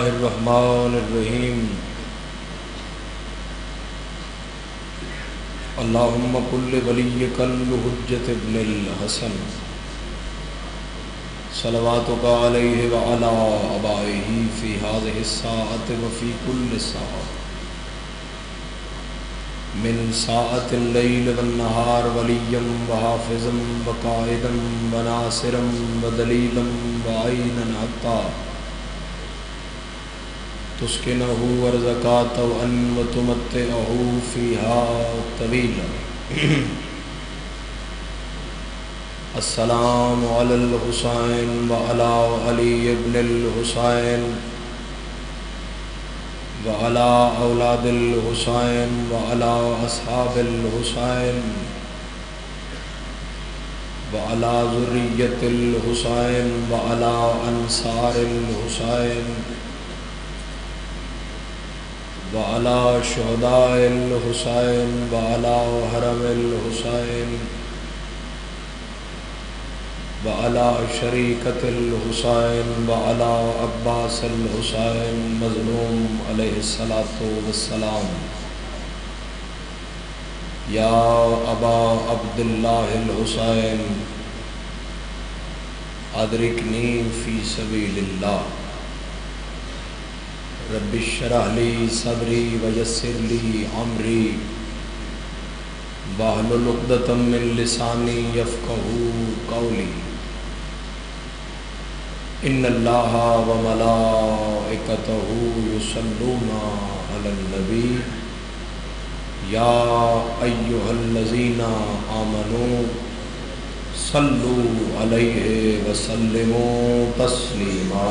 اللہ الرحمن الرحیم اللہم کل ولیک الحجۃ ابن الحسن صلواتک علیہ وعلی آبائہ فی ہذہ الساعۃ وفی کل ساعۃ من ساعۃ اللیل والنہار ولیا وحافظا وقائدا وناصرا ودلیلا وعینا حتی تسکنہ ارضکا طوعا وتمتعہ فیہا طویلا السلام علی الحسین وعلی علی ابن الحسین وعلی اولاد الحسین وعلی اصحاب الحسین وعلی ذریۃ الحسین وعلی انصار الحسین وعلی شہداء الحسین وعلی حرم الحسین وعلی شریکۃ الحسین وعلی عباس الحسین مظلوم علیہ الصلاۃ والسلام یا ابا عبداللہ الحسین ادرکنی فی سبیل اللہ رب اشرح لی صدری ویسر لی امری واحلل عقدۃ من لسانی یفقہوا قولی ان اللہ وملائکتہ یصلون علی النبی یا ایہا الذین آمنوا صلوا علیہ وسلموا تسلیما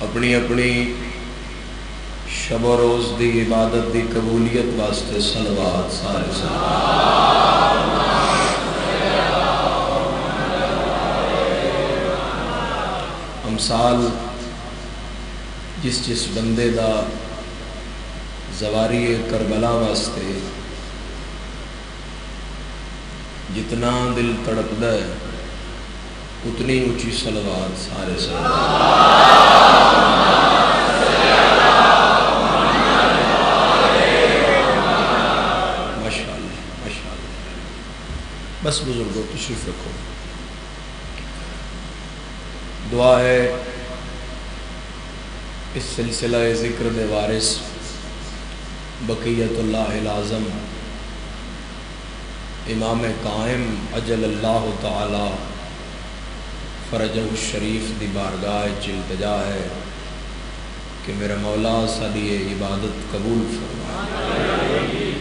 اپنی اپنی شب و روز دی عبادت دی قبولیت واسطے صلوات سارے امثال جس بندے دا زواری کربلا واسطے جتنا دل تڑپدا ہے اتنی اونچی صلوات سارے بس بزرگوں تشریف رکھو. دعا ہے اس سلسلہ ذکر دے وارث بقیت اللہ العظم امام قائم اجل اللہ تعالی فرجہ الشریف دی بارگاہ التجا ہے کہ میرا مولا ساری عبادت قبول فرمائے.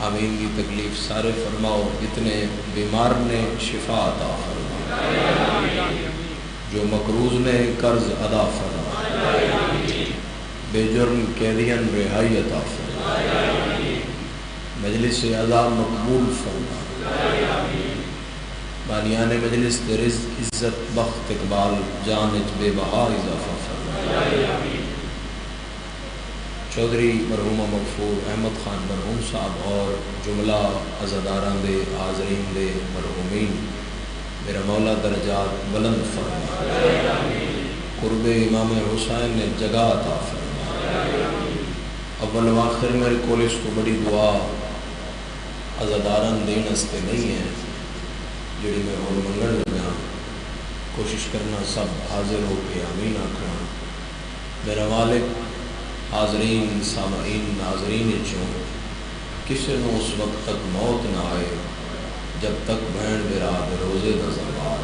آمین کی تکلیف سارے فرماؤ. جتنے بیمار نے شفا عطا فرمائے، جو مقروض نے قرض ادا فرمائے، بے جرم قیدیان رہائی عطا فرمائے، مجلس اعضاء مقبول فرمائے، بانیان مجلس رزق عزت بخت اقبال جانچ بے بہا اضافہ فرمائے. چودھری مرحوم مغفور احمد خان مرحوم صاحب اور جملہ عزاداران دے حاضرین دے مرحومین میرا مولا درجات بلند فرمائے. قرب امام حسین نے جگہ عطا فرمائے. اول و آخر میرے کول اس کو بڑی دعا عزاداران دین استے نہیں ہے جڑی میں اور منگن لگا. کوشش کرنا سب حاضر ہو کے آمین آکھنا. میرا مالک حاضرین سامعین ناظرین چوں کسی نو اس وقت تک موت نہ آئے جب تک بہن براد روزے دا زوال.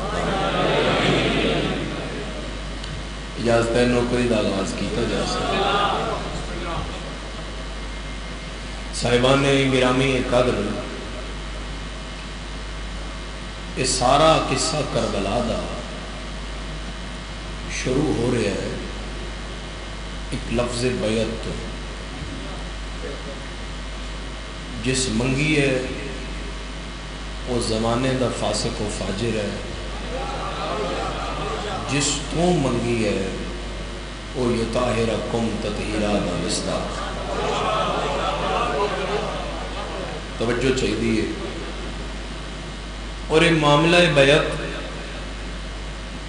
اجازت ہے نوکری دا آغاز کیتا جا سکتا. صاحبان گرامی قدر، یہ سارا قصہ کربلا دا شروع ہو رہا ہے ایک لفظ بیعت تو جس منگی ہے وہ زمانے دا فاسق و فاجر ہے، جس تو منگی ہے وہ یطہرکم تطہیرا دا مصداق. توجہ چاہیے. اور یہ معاملہ بیعت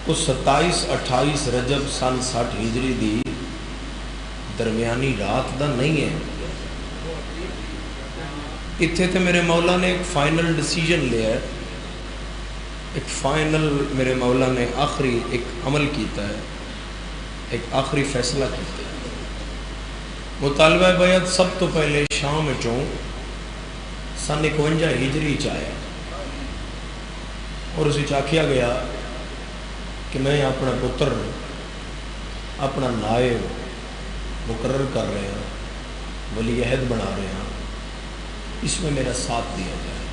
کو 27-28 رجب سن 60 ہجری دی درمیانی رات دا نہیں ہے. اتنے تو میرے مولا نے ایک فائنل ڈیسیجن لیا ہے، ایک فائنل میرے مولا نے آخری ایک عمل کیتا ہے، ایک آخری فیصلہ کیتا ہے. مطالبہ بیعت سب تو پہلے شام چوں سن 51 ہجری چایا اور اسے آکھیا گیا کہ میں اپنا پتر اپنا نائب مقرر کر رہے ہیں، ولی عہد بنا رہے ہیں، اس میں میرا ساتھ دیا جائے.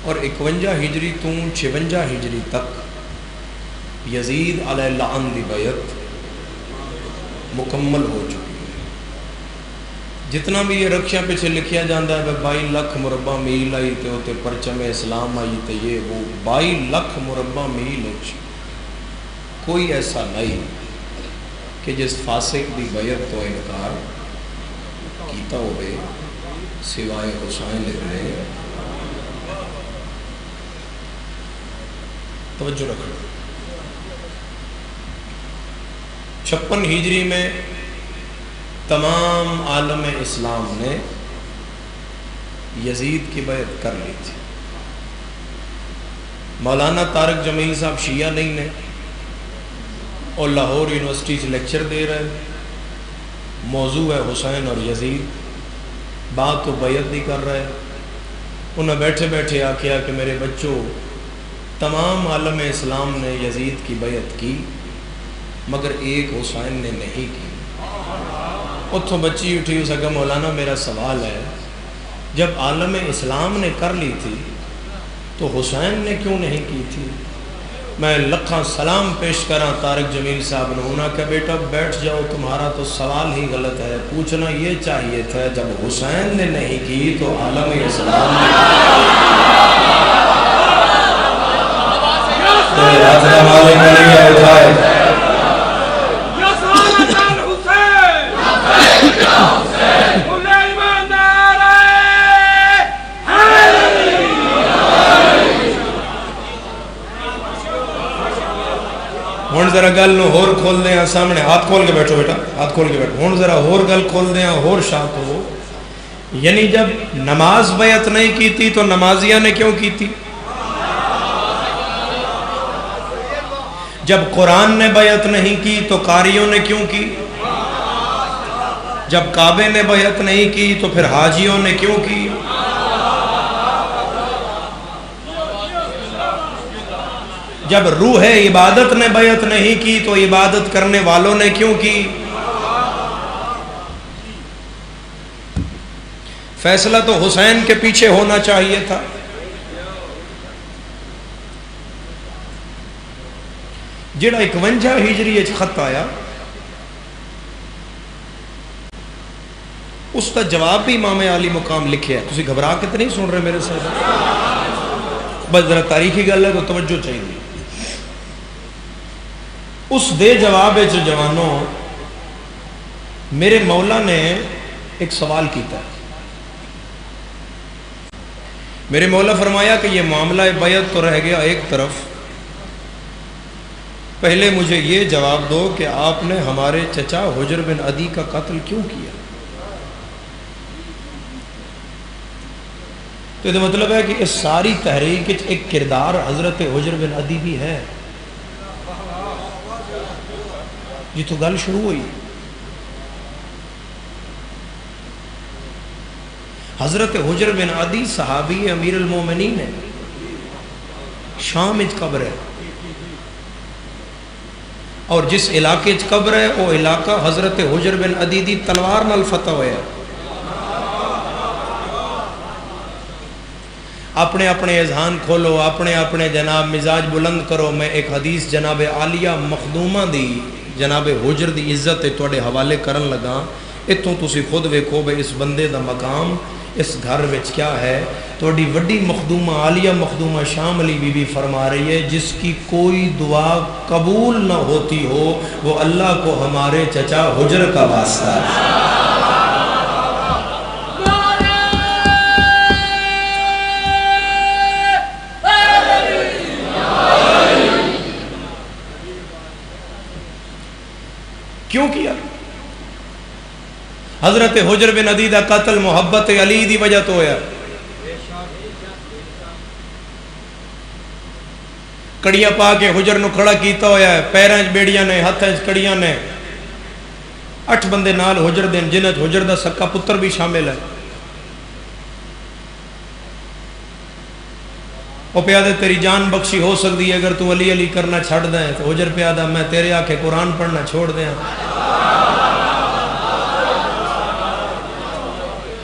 اور 51 ہجری تو 56 ہجری تک یزید علیہ اللعن دی بیعت مکمل ہو چکی ہے. جتنا بھی یہ رکشیاں پیچھے لکھیا جاندہ ہے 22 لاکھ مربع میل آئی تے ہوتے پرچم اسلام آئی تے یہ وہ 22 لاکھ مربع میل کوئی ایسا نہیں کہ جس فاسق دی بیعت تو انکار کیتا ہوئے سوائے حسین ابن. توجہ رکھنا. 56 ہجری میں تمام عالم اسلام نے یزید کی بیعت کر لی تھی. مولانا طارق جمیل صاحب شیعہ نہیں نے اور لاہور یونیورسٹی سے لیکچر دے رہے، موضوع ہے حسین اور یزید، بات تو بیعت نہیں کر رہے. انہیں بیٹھے بیٹھے آکھیا کہ میرے بچوں تمام عالم اسلام نے یزید کی بیعت کی مگر ایک حسین نے نہیں کی. اتھوں بچی اٹھی اس کہا مولانا میرا سوال ہے جب عالم اسلام نے کر لی تھی تو حسین نے کیوں نہیں کی تھی؟ میں لکھاں سلام پیش کراں طارق جمیل صاحب نے. انہوں نے کہا بیٹا بیٹھ جاؤ، تمہارا تو سوال ہی غلط ہے، پوچھنا یہ چاہیے تھا جب حسین نے نہیں کی تو عالم اسلام نے ہوں ذرا گل نو ہور کھول دیں سامنے. ہاتھ کھول کے بیٹھو بیٹا، ہاتھ کھول کے بیٹھو. ہوں ذرا ہور گل کھول دیں ہور شاک ہو. یعنی جب نماز بیعت نہیں کی تھی تو نمازیہ نے کیوں کی تھی؟ جب قرآن نے بیعت نہیں کی تو قاریوں نے کیوں کی؟ جب کعبے نے بیعت نہیں کی تو پھر حاجیوں نے کیوں کی؟ جب روح عبادت نے بیعت نہیں کی تو عبادت کرنے والوں نے کیوں کی؟ فیصلہ تو حسین کے پیچھے ہونا چاہیے تھا. جڑا 51 ہجری خط آیا اس کا جواب بھی امام عالی مقام لکھے ہے. تسی گھبرا کے تو نہیں سن رہے میرے ساتھ؟ بس ذرا تاریخی گل ہے تو توجہ چاہیے. اس دے جواب جوانوں میرے مولا نے ایک سوال کیتا ہے. میرے مولا فرمایا کہ یہ معاملہ بیعت تو رہ گیا ایک طرف، پہلے مجھے یہ جواب دو کہ آپ نے ہمارے چچا حجر بن عدی کا قتل کیوں کیا؟ تو یہ مطلب ہے کہ اس ساری تحریک ایک کردار حضرت حجر بن عدی بھی ہے. یہ تو گل شروع ہوئی. حضرت حجر بن عدی صحابی امیر المومنین ہے، شام اچ قبر ہے، اور جس علاقے اچ قبر ہے وہ علاقہ حضرت حجر بن عدی دی تلوار نال فتح ہویا ہے. اپنے اپنے اذہان کھولو، اپنے اپنے جناب مزاج بلند کرو. میں ایک حدیث جناب عالیہ مخدومہ دی جناب حجر دی عزت تواڈے حوالے کرن لگا. اتوں تسی خود ویکھو بھئی اس بندے دا مقام اس گھر وچ کیا ہے. تواڈی وڈی مخدومہ عالیہ مخدومہ شام علی بی بی فرما رہی ہے جس کی کوئی دعا قبول نہ ہوتی ہو وہ اللہ کو ہمارے چچا حجر کا واسطہ ہے. کیوں کیا؟ حضرت حجر بن عدی دا قتل محبت علی دی وجہ تو ہویا. کڑیاں پا کے حجر نو کھڑا کیتا ہویا ہے, پیراں وچ بیڑیاں نے, ہتھاں وچ کڑیاں نے. 8 بندے نال حجر دے, جنہاں وچ حجر دا سکا پتر بھی شامل ہے. وہ پیادے تیری جان بخشی ہو سکتی ہے اگر تو علی علی کرنا چھڑ دیں. تو حجر پیادہ میں تیرے آکے قرآن پڑھنا چھوڑ دیں.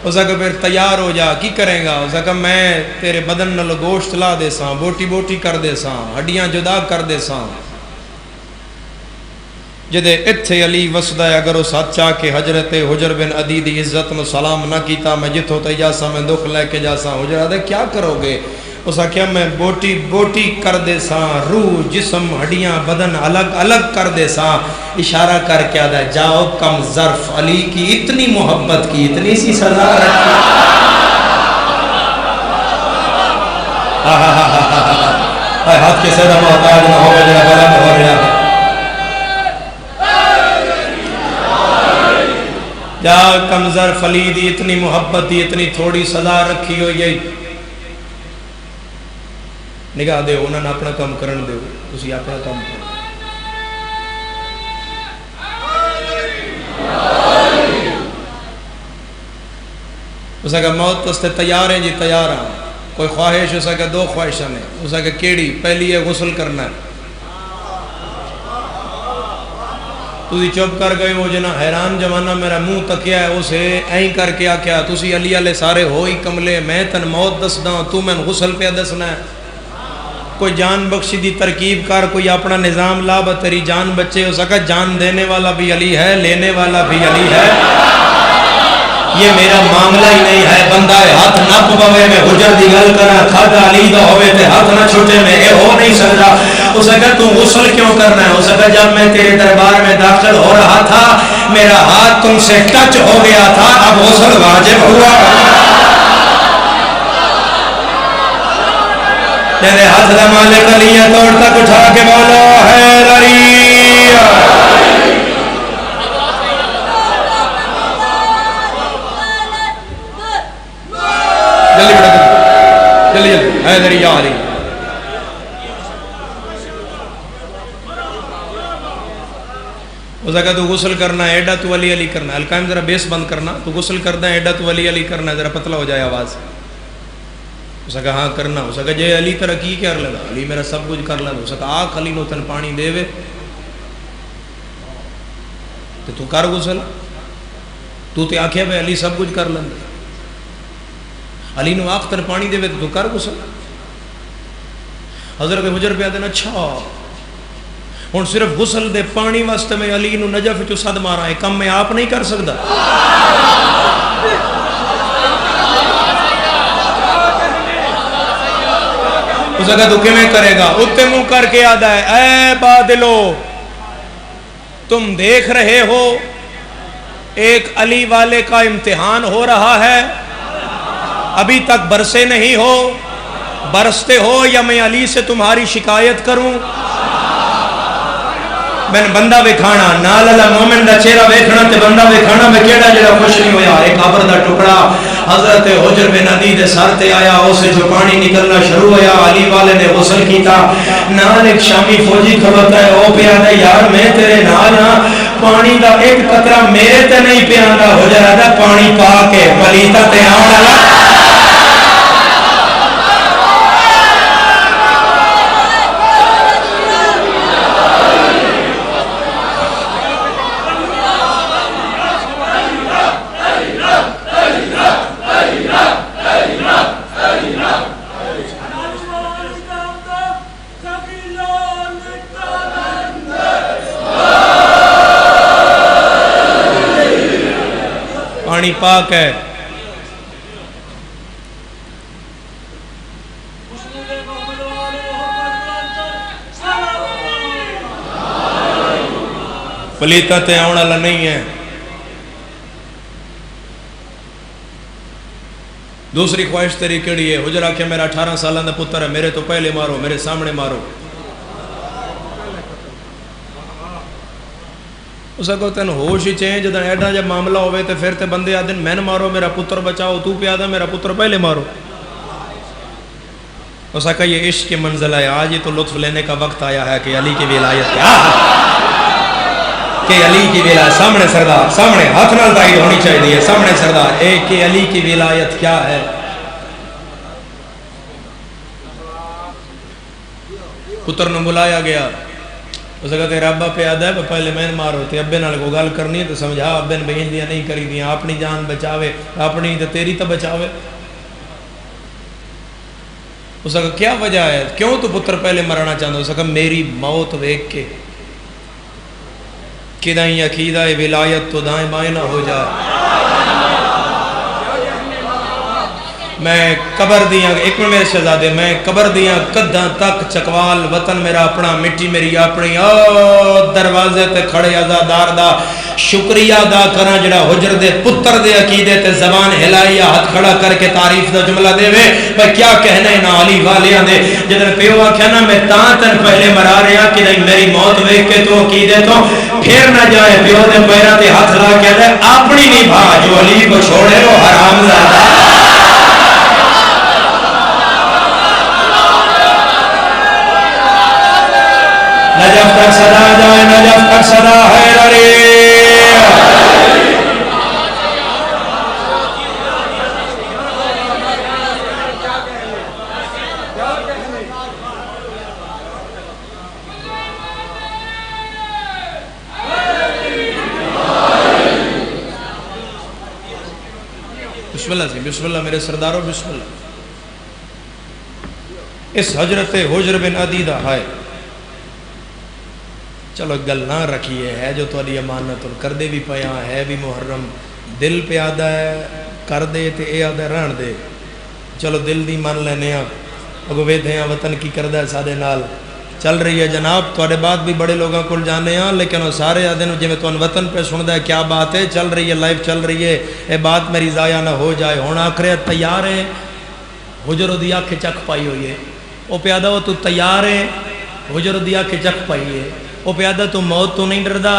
اس کا پھر تیار ہو جا, کی کریں گا؟ اس کا میں تیرے بدن نال گوشت لا دے ساں, بوٹی بوٹی کر دے ساں, ہڈیاں جدا کر دے ساں. جدے اتھے علی وسدا ہے, اگر اس ہاتھ چاہ کے حضرت حجر بن عدی دی عزت نو سلام نہ کیتا, میں جتھوں تے جا ساں میں دکھ لے کے جا ساں. حجر آدھے کیا کرو گے؟ اس کا کیا میں بوٹی بوٹی کر دے ساں, روح جسم ہڈیاں بدن الگ الگ کر دے ساں. اشارہ کر کے آدھا جاؤ کم ظرف, علی کی اتنی محبت کی اتنی سی سزا رکھی. ہاتھ کے سیدہ محتاج نہ ہو جڑا غلط ہو رہا ہے. جا کم ظرف, علی دی اتنی محبت دی اتنی تھوڑی سزا رکھی ہوئی ہے. نگاہ دے انہوں نے اپنا کام کرن دے, تسی اپنا کام کرو. اس کا موت اس تے تیار ہیں جی, تیار ہیں. کوئی خواہش, اس کا 2 خواہشاں نے. اس کا کیڑی؟ پہلی ہے غسل کرنا ہے. تسی چپ کر گئے ہو جنا حیران جمانہ میرا منہ تکیا ہے, اسے این کر کے آکیا تسی علی علیہ سارے ہوئی کملے, میں تن موت دسدا, تو میں غسل پہ دسنا ہے. کوئی جان بخشی دی ترکیب کر, کوئی اپنا نظام لا, تیری جان بچے. ہو سکا جان دینے والا بھی علی ہے, لینے والا بھی علی ہے. یہ میرا معاملہ ہی نہیں ہے. بندہ ہاتھ نہ پوے میں حجر دی گل کرا, کھادا علی دا ہوئے تے ہاتھ نہ چھوٹے میں, اے ہو نہیں سکتا. اس نے کہا تو غسل کیوں کرنا ہے؟ اس نے کہا جب میں تیرے دربار میں داخل ہو رہا تھا میرا ہاتھ تم سے ٹچ ہو گیا تھا, اب غسل واجب ہوا. میرے ہاتھ دا مالک علی ہے, توڑ تک اٹھا کے بولو حیدر علی. جلدی بیٹا جلدی جلدی, حیدر یا علی. اس نے کہا تو غسل کرنا ہے, ایڈا تو علی علی کرنا ہے. القائم ذرا بیس بند کرنا, تو غسل کرنا ہے, ایڈا تو علی علی کرنا ہے, ذرا پتلا ہو جائے آواز. اس نے کہا ہاں کرنا. اس نے کہا جے علی ترا کی کر لگا, علی میرا سب کچھ کر لگا. اس نے کہا آخ علی نو تن پانی دے وے تو کر غسل. تو تے آکھیا بھائی علی سب کچھ کر لیں, علی نو آخ تن پانی دے وے تو کر غسل. حضرت حجر پہ آدھے اچھا ہوں صرف غسل دے پانی واسطے میں علی نو نجف چو صد مارا ہے, کم میں آپ نہیں کر سکتا. اس نے کہا تو کیویں کرے گا؟ اتنے منہ کر کے آدھا ہے اے بادلو, تم دیکھ رہے ہو ایک علی والے کا امتحان ہو رہا ہے, ابھی تک برسے نہیں ہو, برستے ہو یا میں علی سے تمہاری شکایت کروں؟ میں بندہ وکھانا نال اللہ مومن دا چہرہ ویکھنا تے بندہ وکھانا میں کیڑا جڑا خوش نہیں ہویا. ایک قبر دا ٹکڑا حضرت حجر بن عدی دے سر تے آیا, اسے جو پانی نکلنا شروع ہویا, علی والے نے غسل کیتا. نال ایک شامی فوجی کھڑوتا ہے, او پیا دے یار میں تیرے نال ہاں, پانی دا ایک قطرہ میرے تے نہیں پیاندا. حجر آدا پانی پا کے پلیتا تے آن والا. پانی پاک ہے. پلیتا تے آن والا نہیں ہے. دوسری خواہش تیری کیڑی ہے؟ حجر آکھے میرا 18 سالہ دا پتر ہے, میرے تو پہلے مارو, میرے سامنے مارو. اس کو تین ہوش ہی چین جدن ایڈا جب معاملہ ہوئے تو پھر تے بندے آدھن میں نہ مارو میرا پتر بچاؤ، تو پہ آدھا میرا پتر پہلے مارو. اس کا یہ عشق کی منزل ہے. آج ہی تو لطف لینے کا وقت آیا ہے کہ علی کی ولایت کیا ہے، کہ علی کی ولایت سامنے سردار، سامنے ہاتھ نال تائید ہونی چاہیے، سامنے سردار ایک کہ علی کی ولایت کیا ہے. پتر نے بلایا گیا، اس کہتے ہیں ابا پہ آدھا ہے پہلے میں مارو تے ابے نال کو گل کرنی ہے تو سمجھا ابے نے بہن دیا نہیں کری دیا، اپنی جان بچاوے، اپنی تو تیری تو بچاوے. اس کا کیا وجہ ہے، کیوں تو پتر پہلے مرنا چاہتا؟ اس کا میری موت ویکھ کے کدائیں عقیدہ ولایت تو دائیں بائیں نہ ہو جائے. میں قبر دیاں ایک میں میرے شہزادے میں قبر دیاں قداں تک چکوال وطن میرا اپنا، مٹی میری اپنی، او دروازے تے کھڑے عزادار دا شکریہ ادا کرنا جڑا حجر دے پتر دے عقیدے تے زبان ہلائی ہاتھ کھڑا کر کے تعریف دا جملہ دے وے. بھئی کیا کہنے نا علی والیاں دے جدن پیو آکھیا نا میں تاں تن پہلے مرا رہا کہ نہیں میری موت ویکھ کے تو عقیدے تو پھر نہ جائے. پیو دے پیرا تے ہاتھ لا کے دے اپنی نہیں بھا جو علی کو چھوڑے وہ حرام زادہ. نجف تک صدا جائے، نجف تک صدا حیدری. بسم اللہ سی، بسم اللہ میرے سرداروں، بسم اللہ. اس حضرت حجر بن عدی دا ہے، چلو گل نہ رکھیے ہے جو تھوڑی امانت کر دے بھی پیا ہے بھی محرم دل پہ آدھا ہے کر دے تے اے آدھا رہن دے. چلو دل دی من لینے ہیں اگو ویدھے ہیں وطن کی کردہ ہے سادے نال چل رہی ہے جناب. تھوڑے بات بھی بڑے لوگوں کو جانے ہیں لیکن وہ سارے آدھے جی میں تو وطن پہ سن ہے کیا بات ہے، چل رہی ہے لائف چل رہی ہے، اے بات میری ضائع نہ ہو جائے. ہونا آخرے تیار ہے، حجر دی آنکھ چک پائی ہوئی ہے. وہ پیادہ وہ تو تیار ہے، حجر دی آنکھ چک پائی ہے. وہ پیادہ تو موت تو نہیں ڈردا،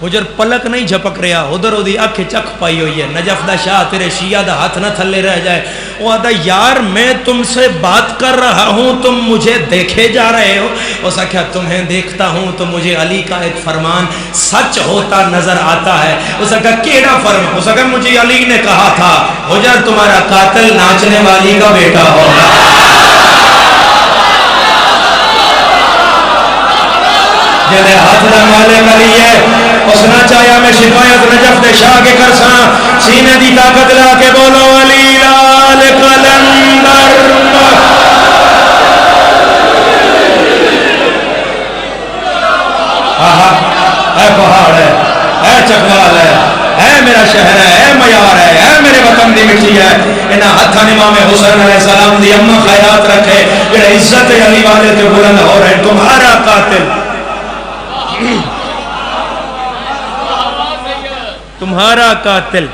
حجر پلک نہیں جھپک رہا، ادھر وہ آنکھ چک پائی ہوئی ہے. نجف دا شاہ تیرے شیعہ دا ہاتھ نہ تھلے رہ جائے. وہ آدھا یار میں تم سے بات کر رہا ہوں تم مجھے دیکھے جا رہے ہو. اس کہا تمہیں دیکھتا ہوں تو مجھے علی کا ایک فرمان سچ ہوتا نظر آتا ہے. اس کہا کیڑا فرمان؟ اس کہا مجھے علی نے کہا تھا حجر تمہارا قاتل ناچنے والی کا بیٹا ہوگا. جنہیں ہاتھ نہ مالے ملی ہے اس نہ چاہیا میں شکایت نجف دے شاہ کے کرساں سینے دی طاقت لا کے بولو علی لال قلندر. اے پہاڑ ہے، اے چکوال ہے، اے میرا شہر ہے، اے معیار ہے، اے میرے وطن دی مٹی ہے. انہاں ہتھاں امام حسین علیہ السلام دی اماں خیرات رکھے جڑے عزت علی والے تے بلند ہو رہے. تمہارا قاتل، تمہارا قاتل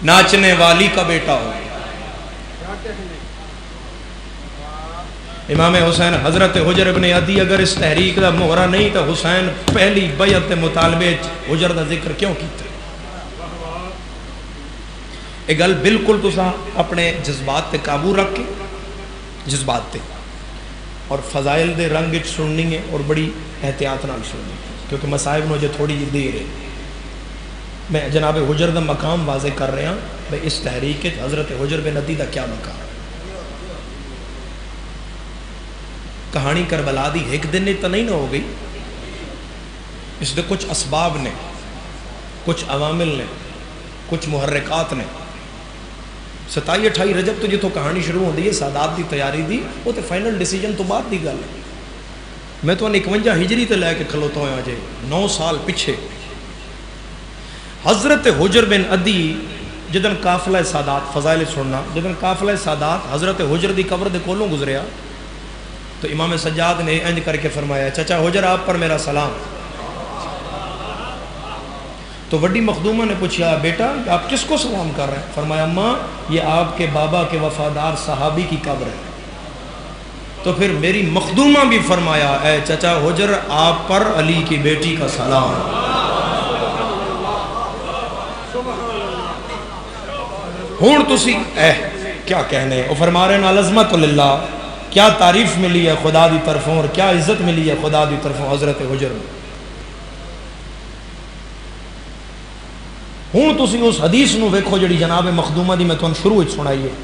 ناچنے والی کا بیٹا ہو. امام حسین حضرت حجر بن عدی اگر اس تحریک دا مہرہ نہیں تو حسین پہلی بیعت مطالبے حجر دا ذکر کیوں کیتا؟ ایک گل بالکل تسا اپنے جذبات تے قابو رکھ کے جذبات تے اور فضائل دے رنگ سننی ہے اور بڑی احتیاط نال سننی ہے کیونکہ مصائب نو جو تھوڑی جی دیر ہے. میں جناب حجر دا مقام واضح کر رہا ہوں بھئی اس تحریک حضرت حجر بن عدی دا کیا مقام. کہانی کربلا دی ایک دن نے تو نہیں نہ ہو گئی، اس دے کچھ اسباب نے، کچھ عوامل نے، کچھ محرکات نے. 27-28 رجب تو جتوں کہانی شروع ہوندی ہے سادات دی تیاری دی وہ تے فائنل ڈیسیجن تو بعد دی گل ہے. میں تو 51 ہجری تے لے کے کھلوتا ہوا جے 9 سال پیچھے. حضرت حجر بن عدی جدن قافلہ سادات فضائل سننا جدن قافلہ سادات حضرت حجر دی قبر دے کولوں گزریا تو امام سجاد نے انج کر کے فرمایا چچا حجر آپ پر میرا سلام. تو وڈی مخدومہ نے پوچھا بیٹا آپ کس کو سلام کر رہے ہیں؟ فرمایا ماں یہ آپ کے بابا کے وفادار صحابی کی قبر ہے. تو پھر میری مخدومہ بھی فرمایا اے چچا حجر آپ پر علی کی بیٹی کا سلام. ہوں تسی کیا کہنے وہ فرما رہے ہیں العظمت للہ، کیا تعریف ملی ہے خدا دی طرفوں اور کیا عزت ملی ہے خدا دی طرفوں حضرت حجر میں۔ ہوں تسی اس حدیث نو ویکھو جڑی جناب مخدومہ دی میں تھانوں شروع وچ سنائی ہے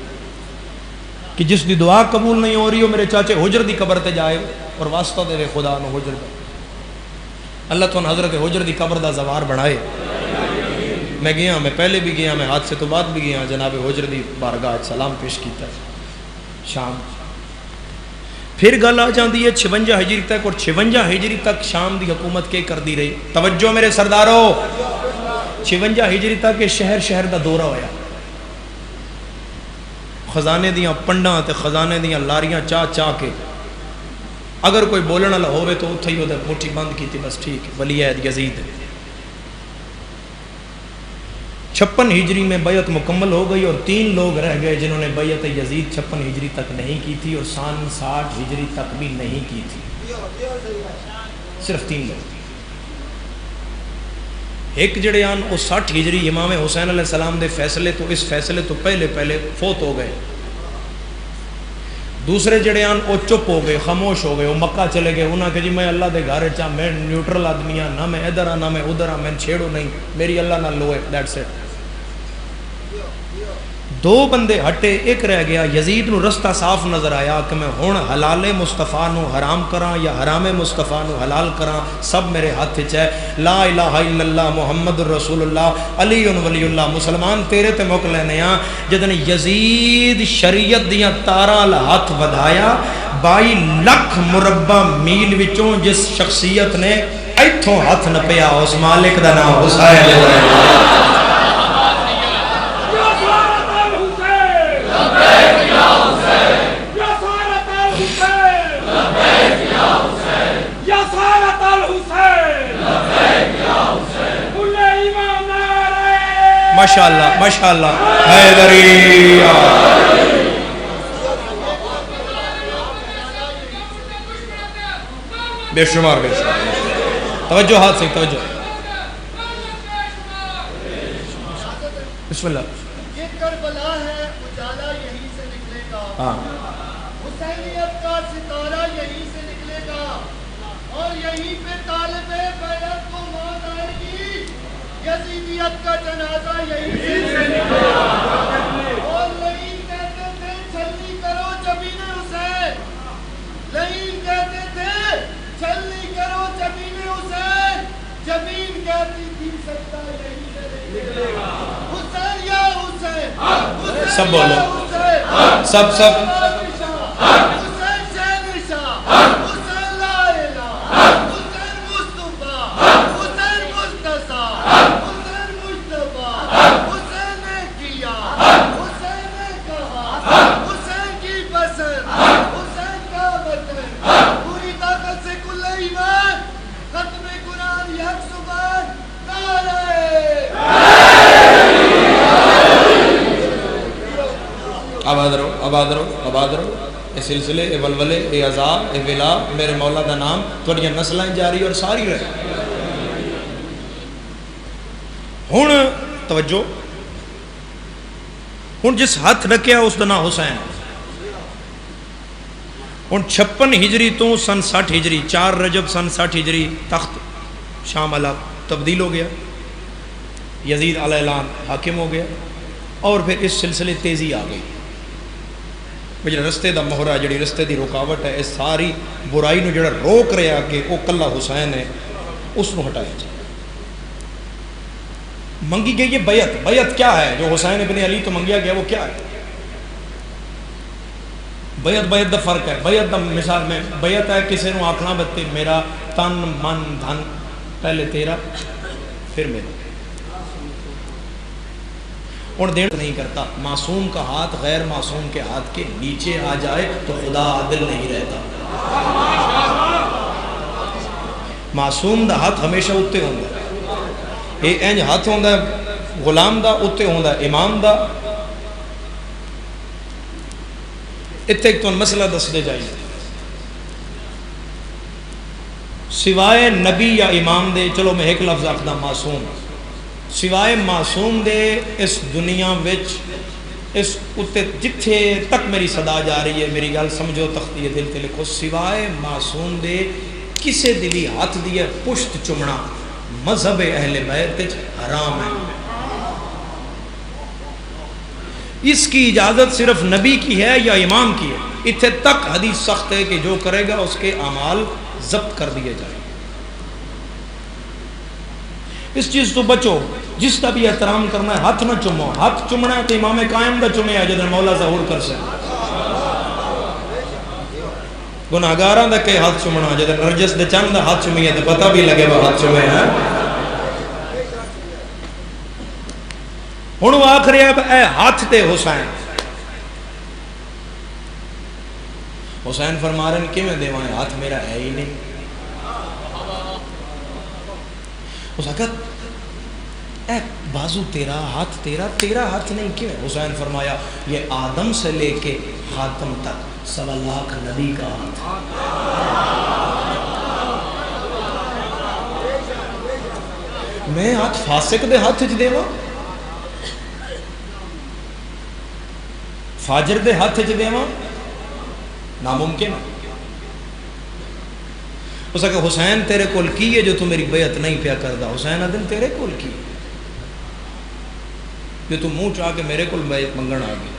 کہ جس دی دعا قبول نہیں ہو رہی ہو میرے چاچے حجر دی قبر تے جائے اور واسطہ دے خدا نو حجر دا، اللہ تھانوں حضرت حجر دی قبر دا زوار بنائے۔ میں گیا، میں پہلے بھی گیا، میں حادثے تو بعد بھی گیا، جناب حجر دی بارگاہ سلام پیش کیتا ہے شام۔ پھر گل آ جاندی ہے 56 ہجری تک، اور 56 ہجری تک شام دی حکومت کے کر دی رہی؟ توجہ میرے سردارو، 56 ہجری تک یہ شہر شہر دا دورہ ہویا، خزانے دیاں پنڈاں تے خزانے دیاں لاریاں چاہ چاہ کے اگر کوئی بولن والا ہوئے تو اتھے ہی وہ مٹھی بند کی تھی، بس ٹھیک ہے ولی عہد یزید ہے۔ 56 ہجری میں بیعت مکمل ہو گئی اور 3 لوگ رہ گئے جنہوں نے بیعت یزید 56 ہجری تک نہیں کی تھی اور سن 60 ہجری تک بھی نہیں کی تھی، صرف 3 لوگ۔ ایک جڑے آن وہ 60 ہجری امام حسین علیہ السلام دے فیصلے تو اس فیصلے تو پہلے فوت ہو گئے، دوسرے جڑے آن وہ چپ ہو گئے، خاموش ہو گئے، وہ مکہ چلے گئے، انہاں کہ جی میں اللہ دے گھر چاہ، میں نیوٹرل آدمی ہاں، نہ میں ادھر ہاں نہ میں ادھر ہاں، میں چھیڑو نہیں، میری اللہ نہ لو ہے، دیٹس اٹ۔ 2 بندے ہٹے، ایک رہ گیا، یزید نو رستہ صاف نظر آیا کہ میں ہن حلال مصطفیٰ نو حرام کراں یا حرام مصطفیٰ نو حلال کراں، سب میرے ہاتھ وچ ہے، لا الہ الا اللہ محمد رسول اللہ علی ولی اللہ، مسلمان تیرے تے مک لینے ہاں۔ جدن یزید شریعت دیاں تاراں ہاتھ ودھایا، 22 لاکھ مربع میل وچوں جس شخصیت نے ایتھوں ہاتھ نپیا، اس مالک دا نام حسین ہے۔ ماشاءاللہ ماشاءاللہ حیدری، بے شمار بے شمار، توجہ ہاتھ سے توجہ، بسم اللہ۔ یہ کربلا ہے اجالا یہیں سے نکلے گا، ہاں حسینیت کا ستارہ یہیں سے نکلے گا، اور یہیں پہ طالب بیعت کو موت آئے گی، یزیدیت کا جنازہ یہیں سے نکلے گا۔ اور لعین کہتے تھے چھلنی کرو جبین حسین، لعین کہتے تھے چھلنی کرو جبین حسین، جبین کہتی تھی سجدہ یہیں سے نکلے گا۔ حسین یا حسین، حسین سب بولو، یا حسین، سب سب، حسین شہنشاہ، حسین لا الہ، حسین مصطفیٰ، حسین مصطفیٰ، حسین مصطفیٰ، حسین نے کیا، حسین نے کہا، حسین کی پسند، حسین کا وطن، پوری طاقت سے کل ایمان، ختم قرآن یک زبان، نعرہ آباد رہو آباد رہو آباد رہو، اے سلسلے اے ولولے اے عذاب اے ولا میرے مولا دا نام تھوڑیاں نسلیں جاری اور ساری رہے۔ ہن توجہ، ہن جس ہاتھ رکھیا اس دا نام حسین، ہن 56 ہجری تو سن 60 ہجری 4 رجب سن 60 ہجری تخت شام والا تبدیل ہو گیا، یزید علیہ السلام حاکم ہو گیا، اور پھر اس سلسلے تیزی آ گئی، جڑا رستے دا مہرا، جڑی رستے دی رکاوٹ ہے، اس ساری برائی نو جڑا روک رہا کہ وہ کلا حسین ہے، اس نو ہٹایا جائے۔ منگی گئی یہ بیعت، بیعت کیا ہے جو حسین ابن علی تو منگیا گیا وہ کیا ہے؟ بیعت بیعت دا فرق ہے، بیعت دا مثال میں بیعت ہے کسی نو آکھنا بتے میرا تن من دھن پہلے تیرا پھر میرا، اور دین نہیں کرتا، معصوم کا ہاتھ غیر معصوم کے ہاتھ کے نیچے آ جائے تو خدا عادل نہیں رہتا، معصوم دا ہاتھ ہمیشہ اتے ہوندا ہے، یہ انج ہاتھ ہوندا ہے غلام دا اتے ہوندا ہے امام دا۔ اتنے ایک تو مسئلہ دس دے جائیے، سوائے نبی یا امام دے، چلو میں ایک لفظ آخدا معصوم، سوائے معصوم دے اس دنیا وچ اس اتے جتھے تک میری صدا جا رہی ہے میری گل سمجھو تختی دل تے لکھو سوائے معصوم دے کسے دی بھی ہاتھ دی پشت چمنا مذہب اہل بیت حرام ہے. اس کی اجازت صرف نبی کی ہے یا امام کی ہے. اتنے تک حدیث سخت ہے کہ جو کرے گا اس کے اعمال ضبط کر دیے جائیں. اس چیز تو بچو. جس کا بھی احترام کرنا ہے ہاتھ نہ چومو. ہاتھ چومنا ہے تو امام قائم دا چومے ہے جدھر مولا ظہور کر سے. گناہگاراں دا کہ ہاتھ چومنا جدھر نرجس دے چند دا ہاتھ چومی ہے تو پتہ بھی لگے وہ ہاتھ چومے ہیں. ہن آخری ہے اے ہاتھ تے حسین. حسین فرما رہے ہیں کہ میں دیواں ہاتھ میرا ہے ہی نہیں. اس وقت اے بازو تیرا ہاتھ تیرا تیرا ہاتھ نہیں کیوں ہے؟ حسین فرمایا یہ آدم سے لے کے خاتم تک 1.25 لاکھ نبی کا ہاتھ. میں ہاتھ فاسق دے ہاتھ چ دیواں فاجر دے ہاتھ چ دیواں ناممکن. اس کہ حسین تیرے کول کی ہے جو تو میری بیعت نہیں پیا کردا. حسین ادن تیرے کول کی جو تو منہ چاہ کے میرے کول بیعت منگن آ گئی.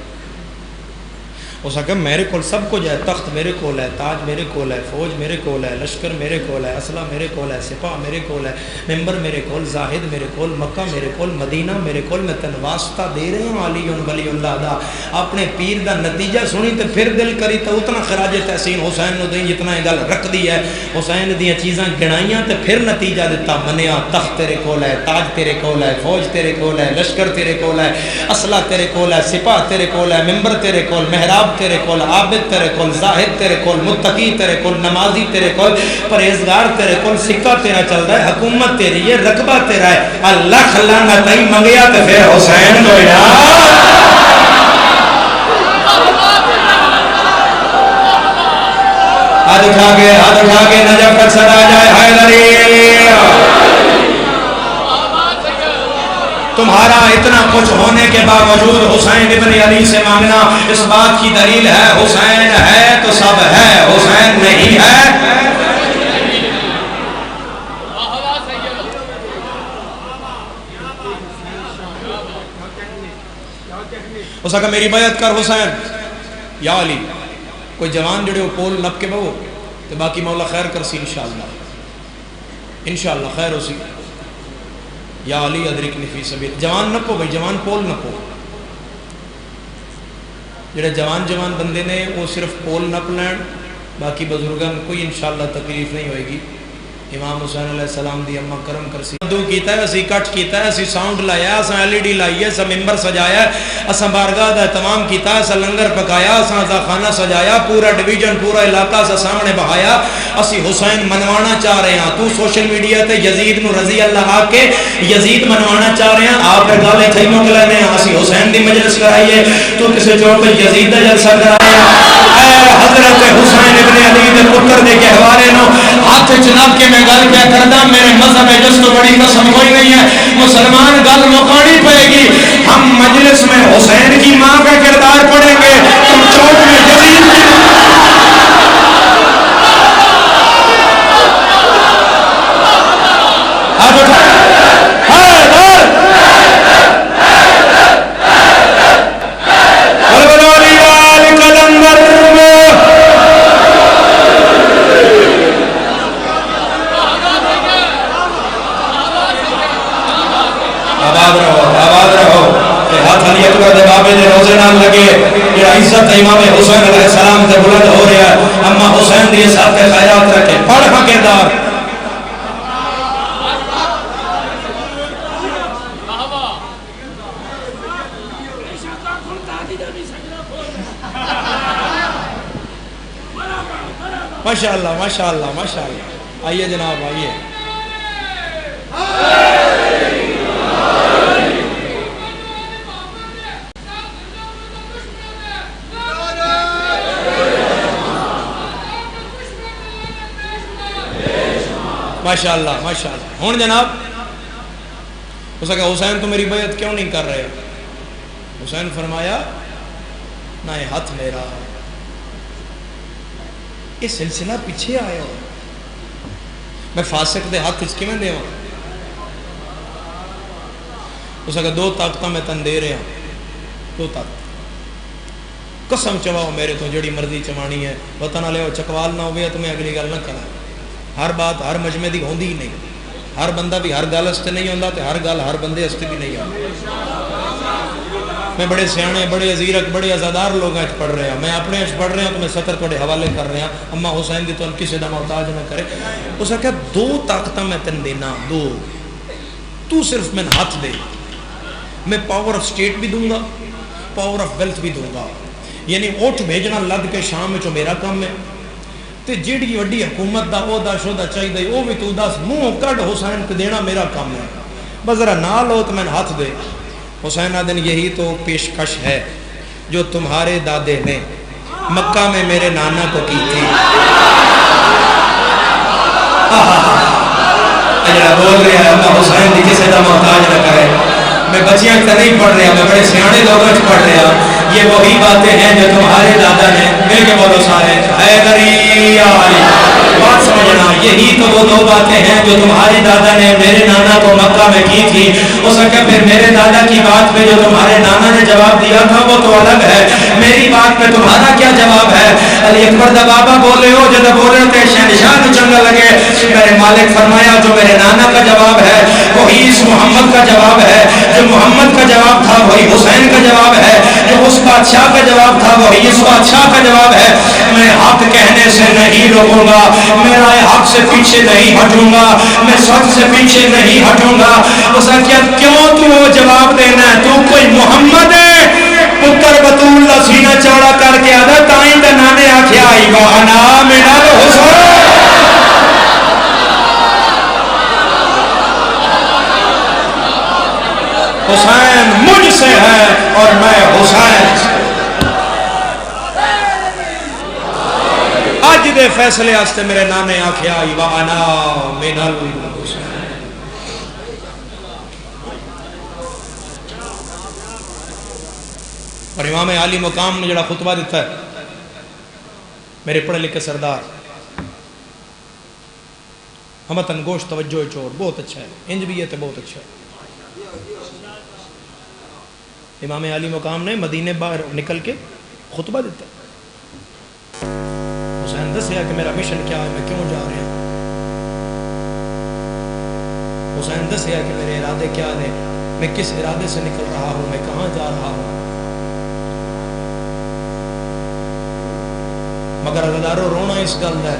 اس کہ میرے کول سب کچھ ہے. تخت میرے کول ہے, تاج میرے کول ہے, فوج میرے کول ہے, لشکر میرے کول ہے, اسلحہ میرے کول ہے, سپاہ میرے کول ہے, ممبر میرے کول, زاہد میرے کول, مکہ میرے کول, مدینہ میرے کول. میں تن واسطہ دے رہے ہوں علی ولی اللہ دا. اپنے پیر دا نتیجہ سنی تو پھر دل کری تو اتنا خراج تحسین حسین نو دیں جتنا گل رکھ دی ہے. حسین دیاں چیزاں گنائیاں تو پھر نتیجہ دیتا منیا. تخت تیرے کول ہے, تاج تیرے کول ہے, فوج تیرے کول ہے, لشکر تیرے کول ہے, اسلحہ تیرے کول ہے, سپاہ تیرے کول ہے, ممبر تیرے کول, محراب تیرے کول, عابد تیرے کول, زاہد تیرے کول, متقی تیرے کول, نمازی تیرے کول, پرہیزگار تیرے کول, سکہ تیرا چل رہا ہے, حکومت تیری ہے, رقبہ تیرا ہے. اللہ خلانہ تئی منگیا تو پھر حسین کو یار ہاتھ اٹھا کے نجف تک صدا جائے حیدری. تمہارا اتنا کچھ ہونے کے باوجود حسین ابن علی سے مانگنا اس بات کی دلیل ہے حسین ہے تو سب ہے, حسین نہیں ہے. اس کا میری بیعت کر حسین یا علی. کوئی جوان جڑے وہ پول نپ کے بہو تو باقی مولا خیر کر سی انشاءاللہ انشاءاللہ خیر ہو سی. یا علی ادرکنی فی سبیل. جوان نپو بھائی, جوان پول نپو. جڑے جوان بندے نے وہ صرف پول نپ لین, باقی بزرگان کوئی انشاءاللہ تکلیف نہیں ہوئے گی. امام حسین علیہ السلام دی اماں کرم کرسی دو کیتا ہے, اسی کٹ کیتا ہے, اسی ساؤنڈ لایا, اساں LED لائی ہے, اساں ممبر سجایا ہے, اساں بارگاہ دا اہتمام کیتا ہے, اساں لنگر پکایا, اساں خانہ سجایا, پورا ڈویژن پورا علاقہ اساں سامنے بہایا. اسی حسین منوانا چاہ رہے ہیں. تو سوشل میڈیا تے یزید نو رضی اللہ آ کے یزید منوانا چاہ رہے ہیں. آپ نے گالے تھئی نو کہہ رہے ہیں اسی حسین دی مجلس کرائیے, تو کسی چوک پہ یزید دا جلسہ کرائیے. اے حضرت حسین ابن علی دے پتر دے کہوارے نو ہاتھ جناب کے میں گل کیا کردا. میرے مذہب ہے جس تو بڑی قسم کوئی نہیں ہے. مسلمان گل مکانی پڑے گی. ہم مجلس میں حسین کی ماں کا کردار پڑھیں گے, تم چوک میں یزید کی امام حسین علیہ السلام سے بلند ہو رہا ہے. اما حسین دیئے ساتھ کے خیرات رکھے پڑھا کردار. ماشاءاللہ ماشاءاللہ ماشاءاللہ. آئیے جناب آئیے. ماشاءاللہ ماشاءاللہ. ہون جناب اس کا حسین تو میری بیعت کیوں نہیں کر رہے؟ حسین فرمایا نہ یہ ہاتھ میرا. یہ سلسلہ پیچھے آیا ہو. میں فاسق دے ہاتھ اس کی میں دے ہوں. اس اگر 2 طاقتیں میں تن دے رہا ہوں. 2 طاقت قسم چواؤ میرے تو جڑی مرضی چوانی ہے. وطن لے چکوال نہ ہو گیا تو میں اگلی گل نہ کرا. ہر بات ہر مجمع دی ہوندی ہی نہیں. ہر بندہ بھی ہر گل استے نہیں ہوندا تے ہر گل ہر بندے استے بھی نہیں آتی. میں بڑے سیانے بڑے عزیرک بڑے عزادار لوگ پڑھ رہا ہوں. میں اپنے پڑھ رہا ہوں تو میں سطر تھوڑے حوالے کر رہا ہوں. اما حسین دی تو کسی دا محتاج نہ کرے. اس نے کہا 2 طاقتیں میں تن دینا 2. تو صرف میں ہاتھ دے. میں پاور آف سٹیٹ بھی دوں گا پاور آف ویلتھ بھی دوں گا. یعنی اٹھ بھیجنا لد کے شام جو میرا کام ہے. تے جیڑی وڈی حکومت دا عہدہ شہدا چاہیے وہ بھی تو دس منہ کڈ حسین کو دینا میرا کام ہے. بس ذرا نہ لو تو میں ہاتھ دے. حسین آدن یہی تو پیشکش ہے جو تمہارے دادے نے مکہ میں میرے نانا کو کی تھی. بول رہا ہے اللہ حسین دی کسی کا محتاج نہ کرے. میں بچیاں کا نہیں پڑھ رہا, میں بڑے سیانے لوگوں سے پڑھ رہا. یہ وہی باتیں ہیں جو تمہارے دادا نے مل کے بولو سارے حیدری علی بات سمجھنا. یہی تو وہ 2 باتیں ہیں جو تمہارے دادا نے میرے نانا کو مکہ میں کی تھی. ہو سکے پھر میرے دادا کی بات پہ جو تمہارے نانا نے جواب دیا تھا وہ تو الگ ہے. میری بات پہ تمہارا کیا جواب ہے؟ علی اکبر دا بابا بولے ہو جب بولے تھے شہنشاہ کو چنگا لگے. میرے مالک فرمایا جو میرے نانا کا جواب ہے وہی اس محمد کا جواب ہے. جو محمد کا جواب تھا وہی حسین کا جواب ہے. جو اس بادشاہ کا جواب تھا وہی اس بادشاہ کا جواب ہے. میں حق کہنے سے نہیں روکوں گا. میرا حق سے پیچھے نہیں ہٹوں گا. میں سچ سے پیچھے نہیں ہٹوں گا. اس نے کیا کیوں تو وہ جواب دینا ہے؟ تو کوئی محمد ہے پتر بطول دا سینہ چوڑا کر کے آدھا تائیں دا نانے آکھیا ایوانا مینا تو حسین. حسین مجھ سے ہے اور میں حسین سے. آج دے فیصلے آستے میرے نانے آکھیا ایوانا من الحسین. اور امام عالی مقام نے جڑا خطبہ دیتا ہے میرے پڑھے لکھے سردار ہمتن گوشت توجہ چور بہت اچھا ہے. انج بھی ہے تو بہت اچھا ہے. امام علی مقام نے مدینے باہر نکل کے خطبہ دیتا ہے. حسین دسیا کہ میرا مشن کیا ہے, میں کیوں جا رہا ہوں. حسین دسیا کہ میرے ارادے کیا ہیں, میں کس ارادے سے نکل رہا ہوں, میں کہاں جا رہا ہوں. مگر عزادارو رونا اس گل ہے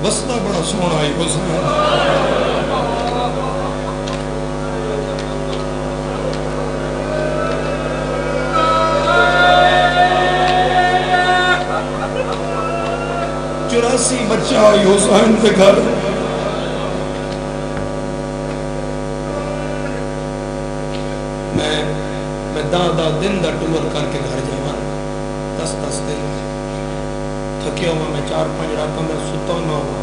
وسطہ بڑا سونا ہے حسین. چوراسی بچہ آئی حسین کے گھر. میں دا دن دا ٹور کر کے گھر جاواں 10 دن تھکیا ہوا. میں 4-5 راتوں میں ستا نہ ہوا.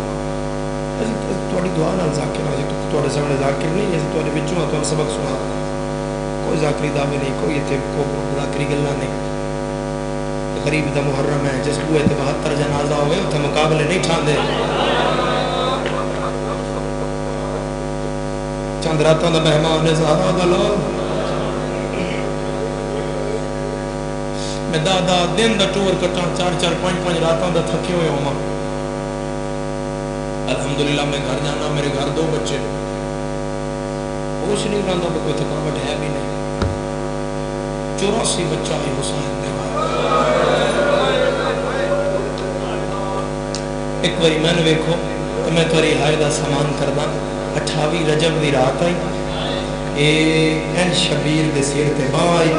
تھوڑی دعا نال ذاکر ہے تھوڑے سامنے ذاکر نہیں ہے تھوڑے بچوں تو سبق سنا کوئی ذاکری دعوے نہیں کوئی اتنے کو ذاکری گلا نہیں. غریب دا محرم ہے جس بوئے تے 72 جنازہ ہوئے اتنے مقابلے نہیں ٹھاندے. چند راتوں دا مہمان نے سارا دلال میں دا دن دا ٹور کٹاں 4-5 راتوں دا تھکے ہوئے ہوں. الحمدللہ میں گھر جانا میرے گھر 2 بچے ہوش نہیں رہتا کوئی تھکاوٹ ہے بھی نہیں. 84 بچہ ہے حسین دے. ایک باری میں نے ویکھو تو میں تھوڑی ہائے دا سامان کردا 28 رجب دی رات آئی این شبیر دے سیر تے بائی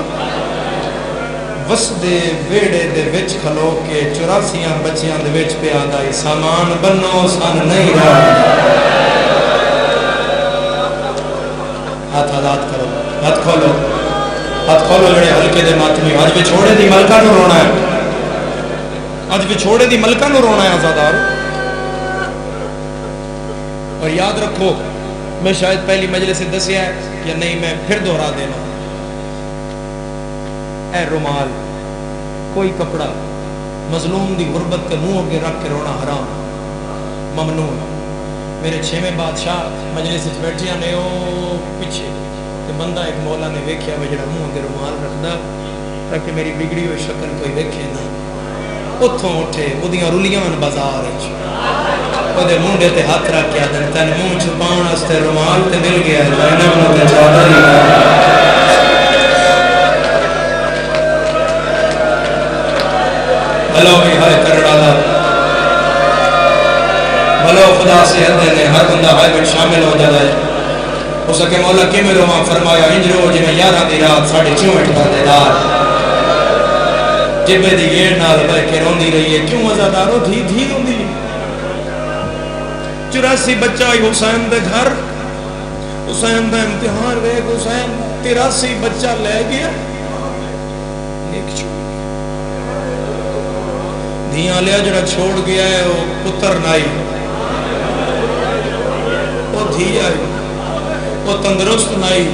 وسدے ویڑے دے وچ کھلو کے 84 بچیاں دے وچ پہ آدھا سامان بنو سان نہیں رہا. ہاتھ آزاد کرو ہاتھ کھولو جڑے ہلکے دے ماتمی. آج بچھوڑے دی ملکہ نو رونا ہے, آج بچھوڑے دی ملکہ نو رونا ہے آزادار. اور یاد رکھو میں شاید پہلی مجلس سے دسیا ہے یا نہیں, میں پھر دوہرا دینا. اے رومال کوئی کپڑا مظلوم دی غربت کے منہ اگے رکھ کے رونا حرام ممنوع. میرے 6ویں بادشاہ مجلس وچ بیٹھے نے او پیچھے تے بندہ ایک مولا نے ویکھیا وہ جڑا منہ اگے رومال رکھدا تاکہ میری بگڑی ہوئی شکل کوئی ویکھے نہ. اتھوں اٹھے اودیاں رولیاں بازار وچ اودے منڈے تے ہاتھ رکھ کے آدن تن منہ چھپاؤن واسطے رومال تے مل گیا زینب نوں تے چادر ہی بھلو بھی ہائے کرڑا دا بھلو خدا سے حد نے ہر بندہ ہائے میں شامل ہو جاتا ہے. اس کے مولا کی میں رواں فرمایا انج رو جی میں 11 دی رات 64 دا دیدار جبے دی گیڑ نال بہ کے روندی رہی ہے. کیوں عزادارو دھی دھی روندی 84 بچہ آئی حسین دے گھر. حسین دا امتحان ویک حسین 83 بچہ لے گیا ایک چھوڑ دھیاں لیا جڑا چھوڑ گیا ہے وہ پتر نائی وہ دھی آئی وہ تندرست نائی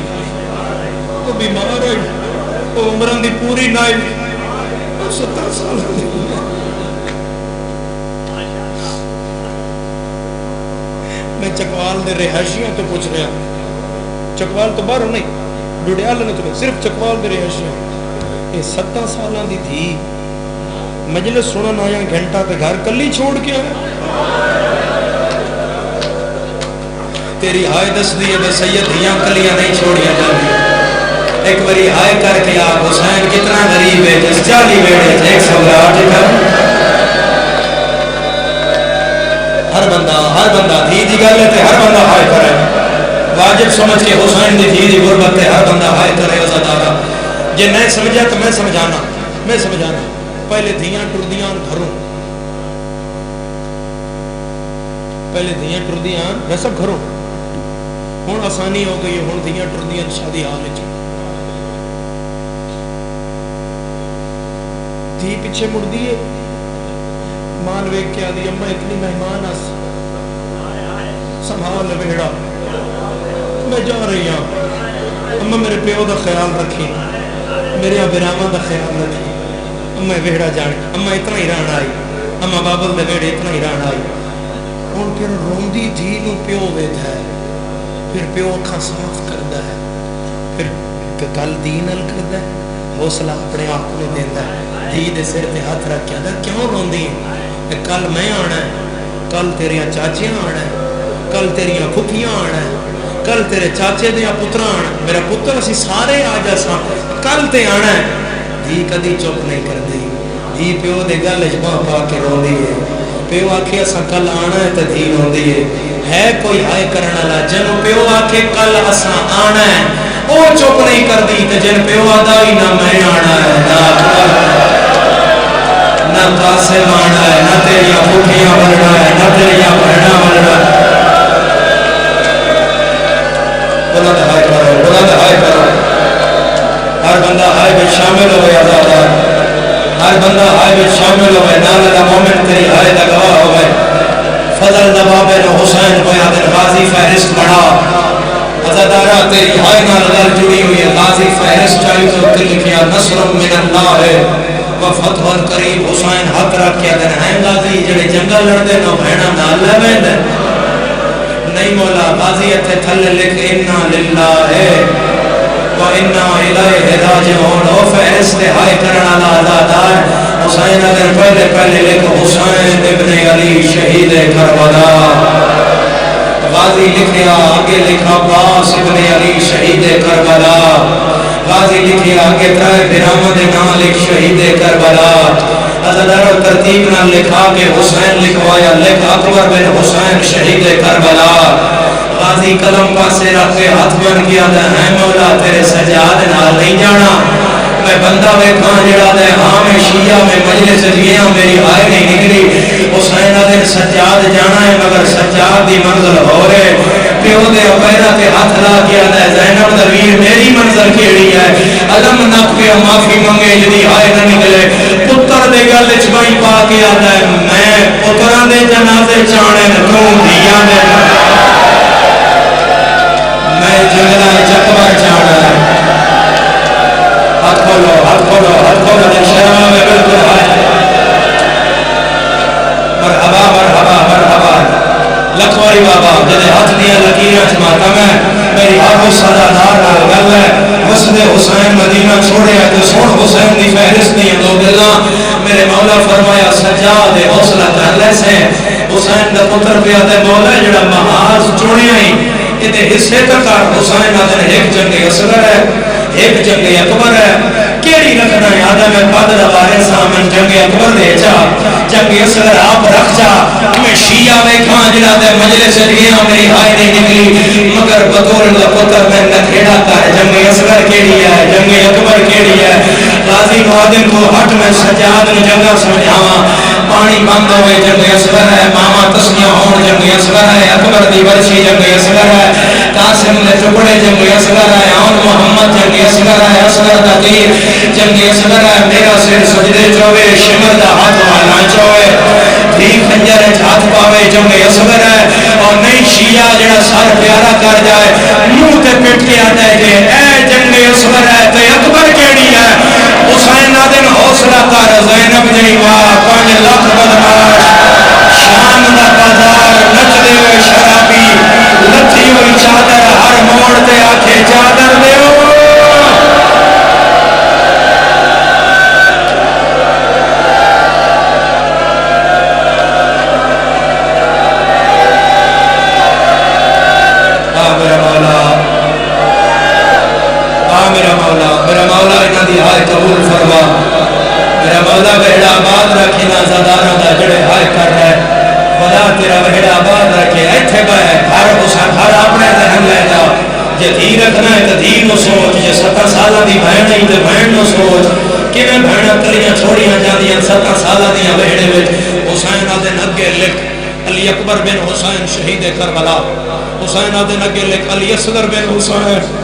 وہ بیمار آئی وہ عمران دی پوری نائی وہ 70 سال دی. میں چکوال دے رہائشیوں تو پوچھ رہا چکوال تو باہر نہیں ڈوڈیال نے چلے صرف چکوال دے رہائشیوں یہ 70 سالہ دی تھی مجلس سنن آیا گھنٹہ تے گھر کلی چھوڑ کے آیا. تیری ہائے دس دیئے بے سید ہیاں کلیاں نہیں چھوڑیاں جاندی. ایک بری ہائے کر کے آپ حسین کتنا غریب ہے جس 40 بیڑے 108 کر. ہر بندہ دھی دی گل ہے تے ہر بندہ ہائے کرے. واجب سمجھ کے حسین دی دھی دی غربت تے ہر بندہ ہائے کرے. عزادارہ جے نہیں سمجھا تو میں سمجھانا پہلے دھیاں ٹردیاں گھروں رسب گھروں ہون آسانی ہو گئی ہون دھیاں ٹردیاں شادی حال ہے. دھی پیچھے مڑ دیئے مان ویک کے آدھی اممہ اتنی مہمان آس سنبھال ویڑا میں جا رہی ہوں اممہ میرے پیو دا خیال رکھی میرے بیراما دا خیال رکھی اممہ ویڑا جانے اممہ اتنا ہی ران آئی اممہ بابل دے ویڑے اتنا ہی ران آئی. اور پھر روندی دھی نو پیو ویدھا ہے پھر پیو اکھا صاف کردہ ہے پھر کل دین ال کردہ ہے حوصلہ اپنے آپ کو دیتا ہے. دھی دے سر تے ہاتھ رکھ کے آدھا کیوں روندی ہے کل میں آنا ہے کل تیریاں چاچیاں آنا ہے کل تیریاں پھپھیاں آنا ہے کل تیرے چاچے دیا پترا آنا میرا پتر اسی سارے آ جا سا کل تے آنا ہے. دھی کدی چپ نہیں کر دی. دھی پیو دے گل اجباں پا کے رو دی ہے. پیو آکھے اسا کل آنا ہے تو دھی رو دی ہے کوئی ہائے کرنا لا جن پیو آکھے کل اسا آنا ہے وہ چپ نہیں کر دی تو جن پیو آدھا ہی نہ میں آنا ہے نہ قاسم آنا ہے نہ تیریاں پھوٹیاں بننا ہے نہ تیریاں بہنا بننا ہے. بلند ہائے کرو ہر بندہ ہائے بھی شامل ہوئے آزادار ہر بندہ ہائے بھی شامل ہوئے نال دا مومن تیری ہائے دا گواہ ہوئے. فضل دا بابے نو حسین کو یادر غازی فہرست بڑھا عزادارہ تیری ہائے نال غل جڑی ہوئی ہے. غازی فہرست چاہی تو لکھیا نصر من اللہ ہے وفتح القریب. حسین حق رکھ کے اگر ہیں غازی جڑے جنگل لڑتے نو بہنا نال لبین نہیں مولا غازی اتھے تھل لکھ انا للہ ہے وَإِنَّا إِلَيْهِ رَاجِعُونَ. او فہرست ہائے کرنا عزادار حسین اگر پہلے لکھ حسین ابن علی شہید کربلا. غازی لکھیا آگے لکھا عباس ابن علی شہید کربلا. غازی لکھیا آگے ترائے برامد نام لکھ شہید کربلا. عزادار ترتیب نہ لکھا کہ حسین لکھوایا لکھ اکبر بن حسین شہید کربلا. غازی قلم پاسے رکھ کے ہاتھ بن کیا دے ہے مولا تیرے سجاد نال نہیں جانا میں بندہ ویکھاں جڑا دے ہاں میں شیعہ میں مجلس جیاں میری آئے نہیں نکلی. حسین دے سجاد جانا ہے مگر سجاد دی منزل ہو رہے پیو دے پیرا تے ہاتھ لا کیا دے زینب درویر میری منزل کیڑی ہے علم نک پہ معافی منگے جدی آئے نہ نکلے. پتر دے گل وچ بائی پا کے آندا ہے میں پتراں دے جنازے چانے تو دھیاں دے میں جنگلہ چکبر چاڑا ہے. ہاتھ کھولو دل شرمہ میں بالکل علی بابا جدے ہاتھ دیا لکیراں چ ماتم ہے میری ہر اس سزا دار نال گل ہے مسجد حسین مدینہ چھوڑیا تو سن حسین دی فہرست دی دو گلاں میرے مولا فرمایا سجاد حوصلہ کر لے سے حسین دا پتر پیا تے مولا جڑا محاذ چنیا ہی تے حصے تک حسین آدھے ایک جنگ اصغر ہے ایک جنگ اکبر ہے کیڑی رکھنا ہے آدم قادر وارث سامن جنگ اکبر دے جا جنگ اصغر آپ رکھ جا میں شیعہ ویکھاں جڑا دے مجلس گیا میری ہائے نہیں نکلی مگر بطور دا پتر میں نکھیڑا کر جنگ اصغر کیڑی ہے جنگ اکبر کیڑی ہے غازی معدن کو ہٹ میں سجاد نے جگہ سمجھاواں پانی بند ہوئے جنگ اصغر ہے ماما تسمیہ ہون جنگ اصغر ہے اکبر دی ورشی جنگ اصغر ہے قاسم نے ٹکڑے جنگ اصغر ہے آن محمد جنگ اصغر ہے اصغر دا تیر جنگ اصغر ہے میرا سر سجدے چوے شمر دا ہاتھ والا چوے بھی خنجر ہاتھ پاوے جنگ اصغر ہے اور نہیں شیعہ جڑا سر پیارا کر جائے منہ تے پٹ کے آتا ہے کہ اے جنگ اصغر ہے تے اکبر کیڑی ہے حسین آدم حوصلہ کر زینب جی واہ 5 لاکھ بدماش شام دا بازار نچ دے ہوئے شرابی لتھی ہوئی چادر ہر موڑ تے آکھے چادر دے میرا مولا انہاں دی ہائے قبول فرما میرا مولا بہڑا آباد رکھے نا زاداراں دا جڑے ہائے کر رہے خدا تیرا بہڑا آباد رکھے ایتھے بہ ہر اپنے ذہن لے جا جے دھی رکھنا ہے تے دھی نو سوچ جے 70 سالاں دی بہن نہیں تے بہن نو سوچ کیویں بہناں کلیاں چھوڑیاں جاندیاں 70 سالاں دی بہڑے وچ حسین آدن اگے لکھ علی اکبر بن حسین شہید کربلا حسین آدن اگے لکھ علی اصغر بن حسین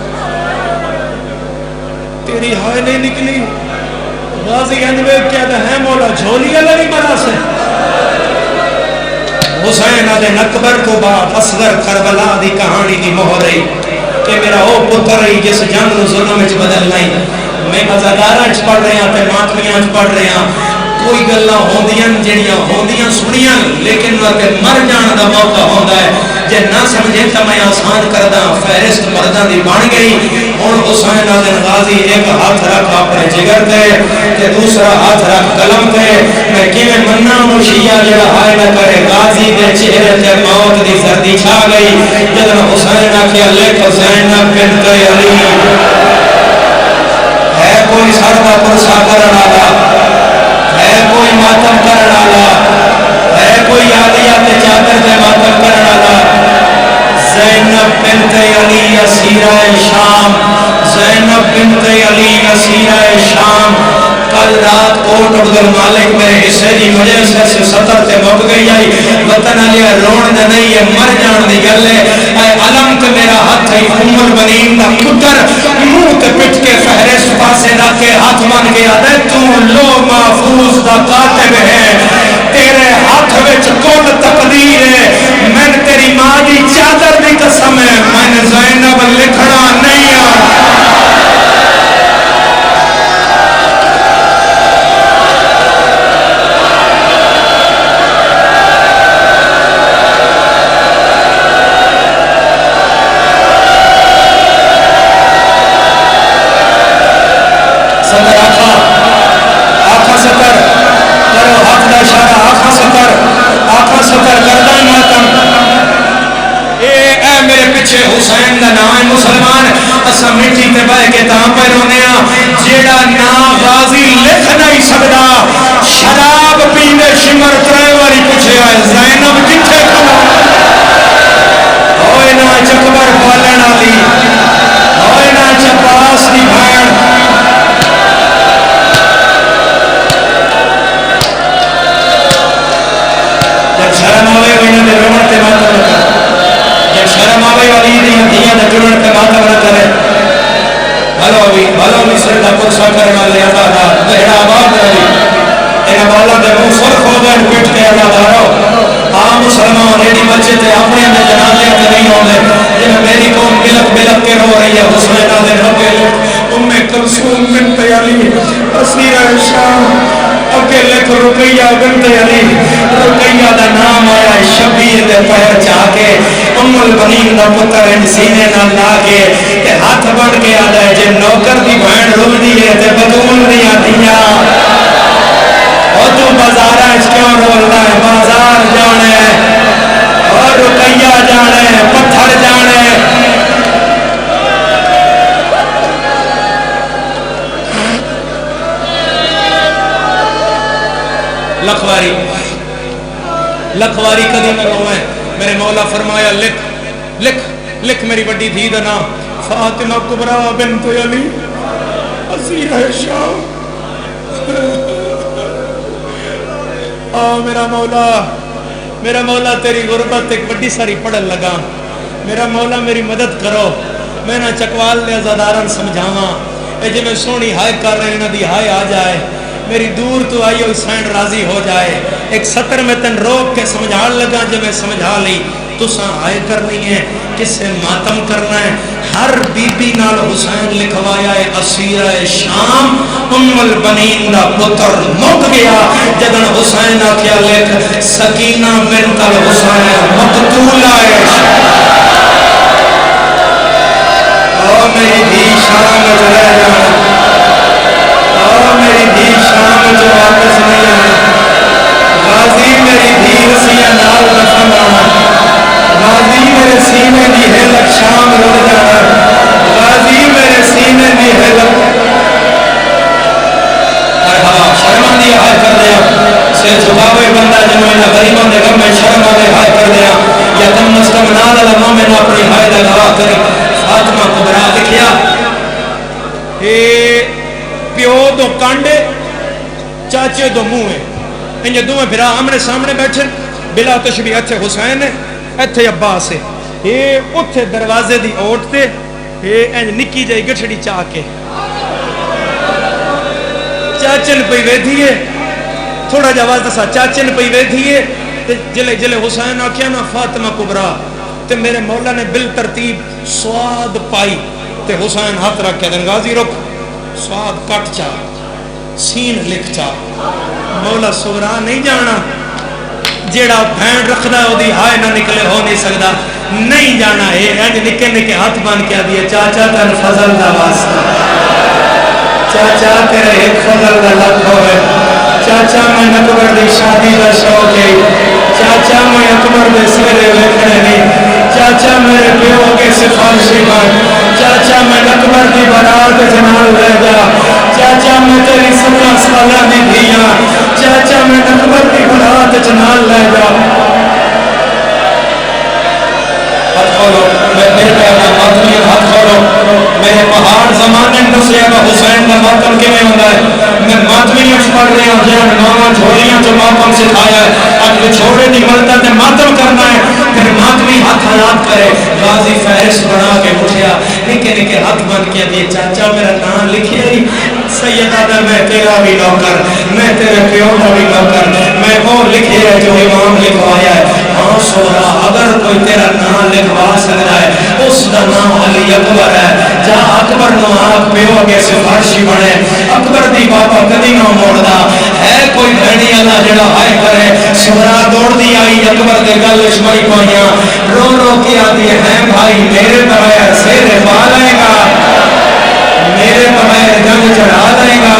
تیری ہائے نہیں نکلی غازی انوے کیا دا ہے مولا جھولی علی بنا سے حسین آدھے اکبر کو بعد اصغر کربلا دی کہانی دی مہر رہی کہ میرا او پتر رہی جس جنگ ظلم وچ بدل نہیں میں ازاداراں چ پڑھ رہے ہیں تے ماتمیاں چ پڑھ رہے ہیں کوئی گلاں ہوندیاں جڑیاں ہوندیاں سنیاں لیکن مر جان دا موقع ہوندا ہے جے نہ سمجھے تو میں آسان کردا فہرست مرداں دی بن گئی ہن حسین آدن غازی ایک ہاتھ رکھ اپنے جگر تے تے دوسرا ہاتھ رکھ قلم تے میں کیویں مننا نو شیعہ جڑا ہائے نہ کرے غازی دے چہرے تے موت دی زردی چھا گئی جدوں حسین آکھیا لکھ حسین بنت علی ہے کوئی سر دا پرسا کرن والا ہے کوئی ماتم کرن والا ہے کوئی عالیہ تے چادر تے ماتم کرن والا زینب بنت علی اسیرہ شام زینب بنت علی اسیرہ شام کل رات کوٹ عبد المالک میرے حصے دی وجہ سے 70 تے مک گئی آئی وطن علی رون دا نہیں ہے مر جان دی گل ہے اے علم تے میرا ہاتھ ہے ام البنین دا پتر منہ تے پٹ کے فہرست پاسے رکھ کے ہاتھ من گیا دے تو لو محفوظ دا کاتب ہے تیرے ہاتھ وچ کل تقدیر ہے میں تیری ماں دی چادر دی قسم ہے میں زینب لکھنا نہیں آ حسین دا نام مسلمان اسا مٹی تے بہ کے تاں پہ رونے جیڑا نام غازی لکھ نہیں سکدا شراب پینے شمر ترے واری پوچھے زینب کتھے کھڑا ہوئے نا چکبر پالن والی ہوئے نا چپاس دی بھین جب شرم آوے انہوں نے رومن تے ماتم نہ کر جب شرم آوے والی دیا دیا دا جڑن تے ماتم نہ کرے بھلو بھی سر دا پرسا کرنا لے آدھا بہڑا آباد رہی انہا والا دے منہ سرخ ہو گئے پیٹ کے اللہ دارو عام مسلمان ریڈی بچے تے اپنے اندر جنازے تے نہیں ہوں گے جب میری قوم بلک کے رو رہی ہے حسین آدھے ربے ام کلثوم بنت علی اسیرہ شام اکیلے کو رقیہ بنت علی رقیہ دا نام آیا شبیر دے پیر چاہ کے ام البنین دا پتر ان سینے نہ لا کے تے ہاتھ بڑھ کے آدھا ہے جے نوکر دی بھین رو دیئے تے بطول دیا دیا اور تو بازارہ اس کیوں رولتا ہے بازار جانے اور رکیہ جانے پتھر جانے لکھواری کدی نہ روئیں میرے مولا فرمایا لکھ لکھ لکھ میری بڑی دھی دا نام فاطمہ کبریٰ بنت علی اسیرہ شام میرا مولا تیری غربت ایک بڑی ساری پڑھن لگا میرا مولا میری مدد کرو میں نہ چکوال لے ازادارن سمجھاواں اے جی میں سونی ہائے کر رہے ہیں دی ہائے آ جائے میری دور تو آئی ہوئی سینڈ راضی ہو جائے ایک سطر میں تن روک کے سمجھان لگا جب میں سمجھا لی تو ساں آئے کرنی ہے کس سے ماتم کرنا ہے ہر بی بی نال حسین لکھوایا ہے اسیرہ شام ام البنین دا پتر مک گیا جدن حسین آکھیا لکھ سکینہ بنت الحسین مقتولہ او میری بھی شام جلے جانا میری دھی شام جو واپس نہیں آنا غازی میری دھی رسیہ نال دفن آنا غازی میرے سینے دی حلق شام رو جانا غازی میرے سینے دی حلق شرمان دی حال کر دیا سے جبابے بندہ جنہوں نے غریبوں نے غم میں شرمان دی حال کر دیا یا تم مستم نال علموں میں اپنی حال لگا کری فاطمہ کبریٰ لکھیا پیو دو کانڈے چاچے دو منہ انجھے دو میں پھرا آمنے سامنے بیٹھے بلا تشبیہ اتھے حسین ہے اتھے عباس ہے یہ اتھے دروازے دی اوٹتے یہ انج نکی جائے گٹھڑی چاہ کے چاچن پہ ویدھی ہے تھوڑا جواز دسا چاچن پہ ویدھی ہے جلے جلے حسین آکھیا نا فاطمہ کبریٰ تے میرے مولا نے بالترتیب سواد پائی تے حسین ہاتھ رکھ کے دن غازی رکھ سواد کٹ چاہ سین لکھ چاہ مولا سورا نہیں جانا جیڑا بھین رکھدا ہو دی ہائے نہ نکلے ہو نہیں سکدا نہیں جانا ہے انج نکے نکے ہاتھ بان کیا دیئے چاچا تن فضل دا واسطہ چاچا تیرے ایک فضل دا لکھ ہوئے چاچا میں اکبر دی شادی دا شوق ہے چاچا میں اکبر دے سویرے لکھنے نہیں چاچا میرے پیو کے سفارشی بات چاچا میں اکبر دی برات جنال لے جا چاچا میں تیری 17 سالہ دی دھیاں چاچا میں اکبر دی برات جنال لے جا ہاتھ کھولو میں پھر پہلا ماتمی ہاتھ کھولو میرے پہاڑ زمانے نسلے کا حسین کا ماتم کے میں ہوتا ہے میں ماتمی اچھ پڑھ رہے ہیں جہاں نوان جھوڑیاں جو ماتم سکھایا ہے اب جو چھوڑے نہیں ملتا ہے ماتم کرنا ہے پھر ماتمی ہاتھ حیات کرے غازی فہرست بنا کے اٹھیا نکے نکے ہاتھ بند کیا دیئے چاچا میرا نام لکھیا ہی سیدہ دا میں تیرا بھی نوکر میں تیرے پیو کا بھی نوکر میں وہ لکھے ہے جو امام لکھوایا ہے ہاں سورا اگر کوئی تیرا نام لکھوا سکتا ہے اس دا نام علی اکبر ہے جا اکبر نو آنکھ پیو کے سفارشی بڑھے اکبر دی بابا کدی نہ موڑدا ہے کوئی بھینی اللہ جڑا ہائے کرے سورا دوڑ دی آئی اکبر دے گل شمائی پائیاں رو رو کی آتی ہے بھائی میرے بغیر سیرے بالائے گا میرے بغیر جنگ چڑھا دے گا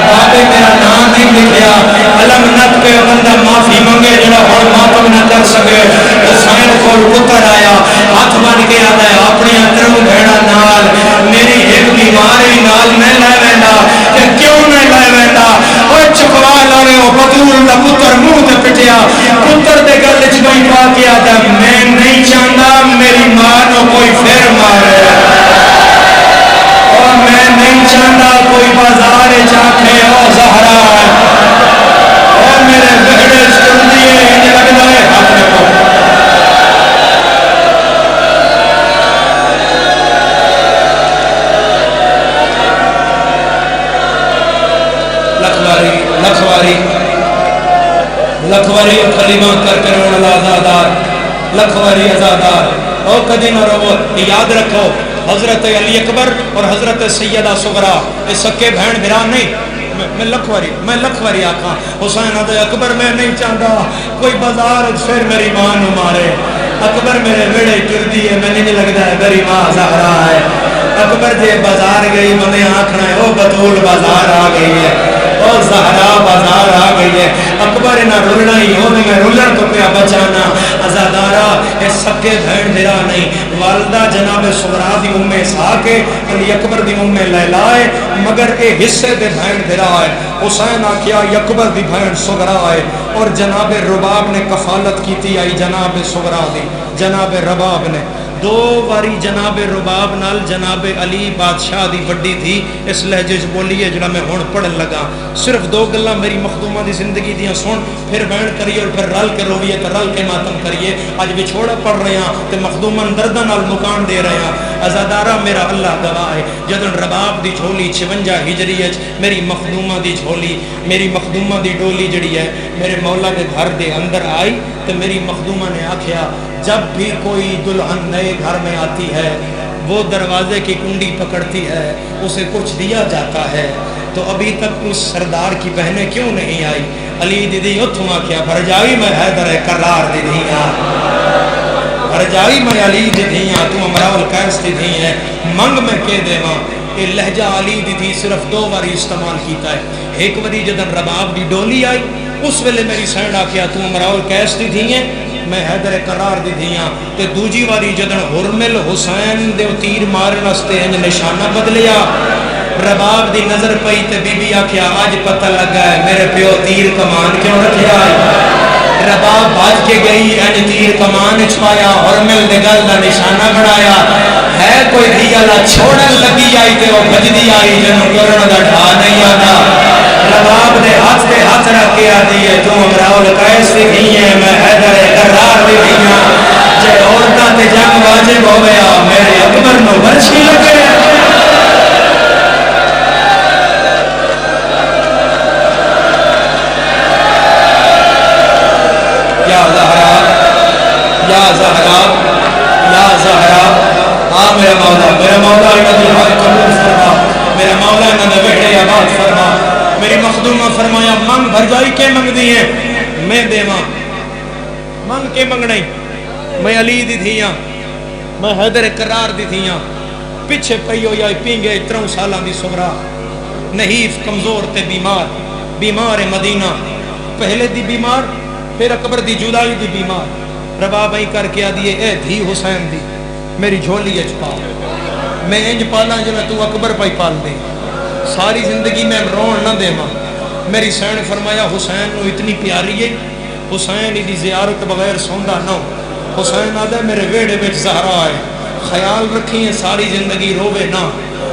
بابے میرا نام نہیں لکھیا علم نت پہ بندہ معافی منگے جڑا اور ماتم نہ کر سکے حسین کو پتر آیا ہاتھ بن کے آتا ہے اپنی اتروں بھیڑا نال میری ایک بیماری نال میں لے ویندا کہ کیوں نہیں لے ویندا او چکوا لارے او بطول دا پتر منہ تے پٹیا پتر دے گل وچ کوئی پا کے آتا میں نہیں چاہندا میری ماں نو کوئی پھر مارے اور میں نہیں چاہتا کوئی بازار چاکھے او زہرا اور میرے بہڑے سکندی ہے انج لگتا ہے ہاتھ رکھو لکھواری کلمہ کر کر اوڑا آزادار لکھواری ازادار او کدی نہ رو یاد رکھو حضرت علی اکبر اور حضرت سیدہ صغرا یہ سکے بہن بھرا نہیں میں لکھ واری آکھاں حسین آدھے اکبر میں نہیں چاہتا کوئی بازار پھر میری ماں نو مارے، اکبر میرے ویڑے ٹردی ہے، میں نہیں لگتا ہے میری ماں زہرا ہے۔ اکبر جے بازار گئی منے آکھنا ہے او بطول بازار آ گئی ہے، او زہرا بازار آ گئی ہے۔ اکبر نہ رلنا ہی ہو میں رلن تو پیا بچانا، ازادارا اے سکے بہن درا نہیں، والدہ جناب صغرا دی ام اسحاق ہے، علی اکبر دی ام لیلا ہے، مگر اے حصے دے بہن درا ہے۔ حسین آکھیا اکبر دی بہن صغرا ہے، اور جناب رباب نے کفالت کیتی آئی جناب صغرا دی، جناب رباب نے دو واری جناب رباب نال جناب علی بادشاہ دی وڈی تھی۔ اس لہجے چ بولی ہے جڑا میں ہن پڑھن لگا، صرف دو گلاں میری مخدومہ دی زندگی دیاں سن، پھر بین کریے اور پھر رل کے رویے تے رل کے ماتم کریے۔ اج وچھوڑا پڑھ رہے ہاں تے مخدوماں درداں نال مکان دے رہے ہاں۔ ازادارا میرا اللہ گواہ ہے، جدوں رباب دی جھولی 56 ہجری وچ میری مخدومہ دی جھولی، میری مخدومہ دی ڈولی جڑی ہے میرے مولا کے گھر دے اندر آئی، تے میری مخدومہ نے آکھیا جب بھی کوئی دلہن نئے گھر میں آتی ہے وہ دروازے کی کنڈی پکڑتی ہے، اسے کچھ دیا جاتا ہے، تو ابھی تک اس سردار کی بہنیں کیوں نہیں آئی؟ علی دیدی اتھما کیا بھرجائی میں حیدر کرار دیدیاں، بھرجائی میں علی دیدیاں، تو امراؤ القیس دیدیاں، منگ میں کے دیواں۔ یہ لہجہ علی دیدی صرف دو باری استعمال کیتا ہے۔ ایک وری جدن رباب دی ڈولی آئی اس ویلے میری سینڈ آکھیا تو امراؤ القیس دیدیاں، میں حیدر قرار دی دیاں، تے دوجی واری جدن حرمل حسین دے تیر مارن واسطے انج نشانہ بدلیا، رباب دی نظر پئی تے بی بی آکھیا آج پتہ لگا ہے میرے پیو تیر کمان کیوں رکھیا ہے۔ رباب بھاج کے گئی انج تیر کمان چھپایا، حرمل دے گل دا نشانہ بڑھایا، ہے کوئی دھیالا چھوڑن لگی آئی تے وہ بجدی آئی جنوں کرن دا ڈھا نہیں آتا۔ رباب نے ہاتھ رکھ کے آدھی ہے تو امراؤ القیس دی دھی ہے، میں حیدر قرار دی دھی ہاں، جے عورتاں تے جنگ واجب ہو گیا میرے اکبر نو برچھی لگے۔ یا زہرا یا زہرا یا زہرا، ہاں میرا مولا انہاں دی حق قبول فرما، میرا مولا انہاں دے بیٹے آباد فرما۔ میری مخدومہ فرمایا منگ بھرجائی کے منگ دی ہیں، میں دیواں منگ کے منگنی، میں علی دی تھیاں، میں حیدر قرار دی تھیاں، پیچھے پئی ہو یا پینگے 13 سالاں دی صغرا، نحیف کمزور تے بیمار مدینہ، پہلے دی بیمار پھر اکبر دی جدائی دی بیمار۔ رباب ہی کر کے آدھیے اے دھی حسین دی میری جھولی اچ پا، میں انج پالا جو میں تو اکبر پائی پال دے، ساری زندگی میں رون نہ دے ماں۔ میری سین فرمایا حسین نو اتنی پیاری ہے، حسین دی زیارت بغیر سوندا نہ، حسین آدھے میرے ویڑے وچ زہرا ہے، خیال رکھی ہے ساری زندگی روے نہ،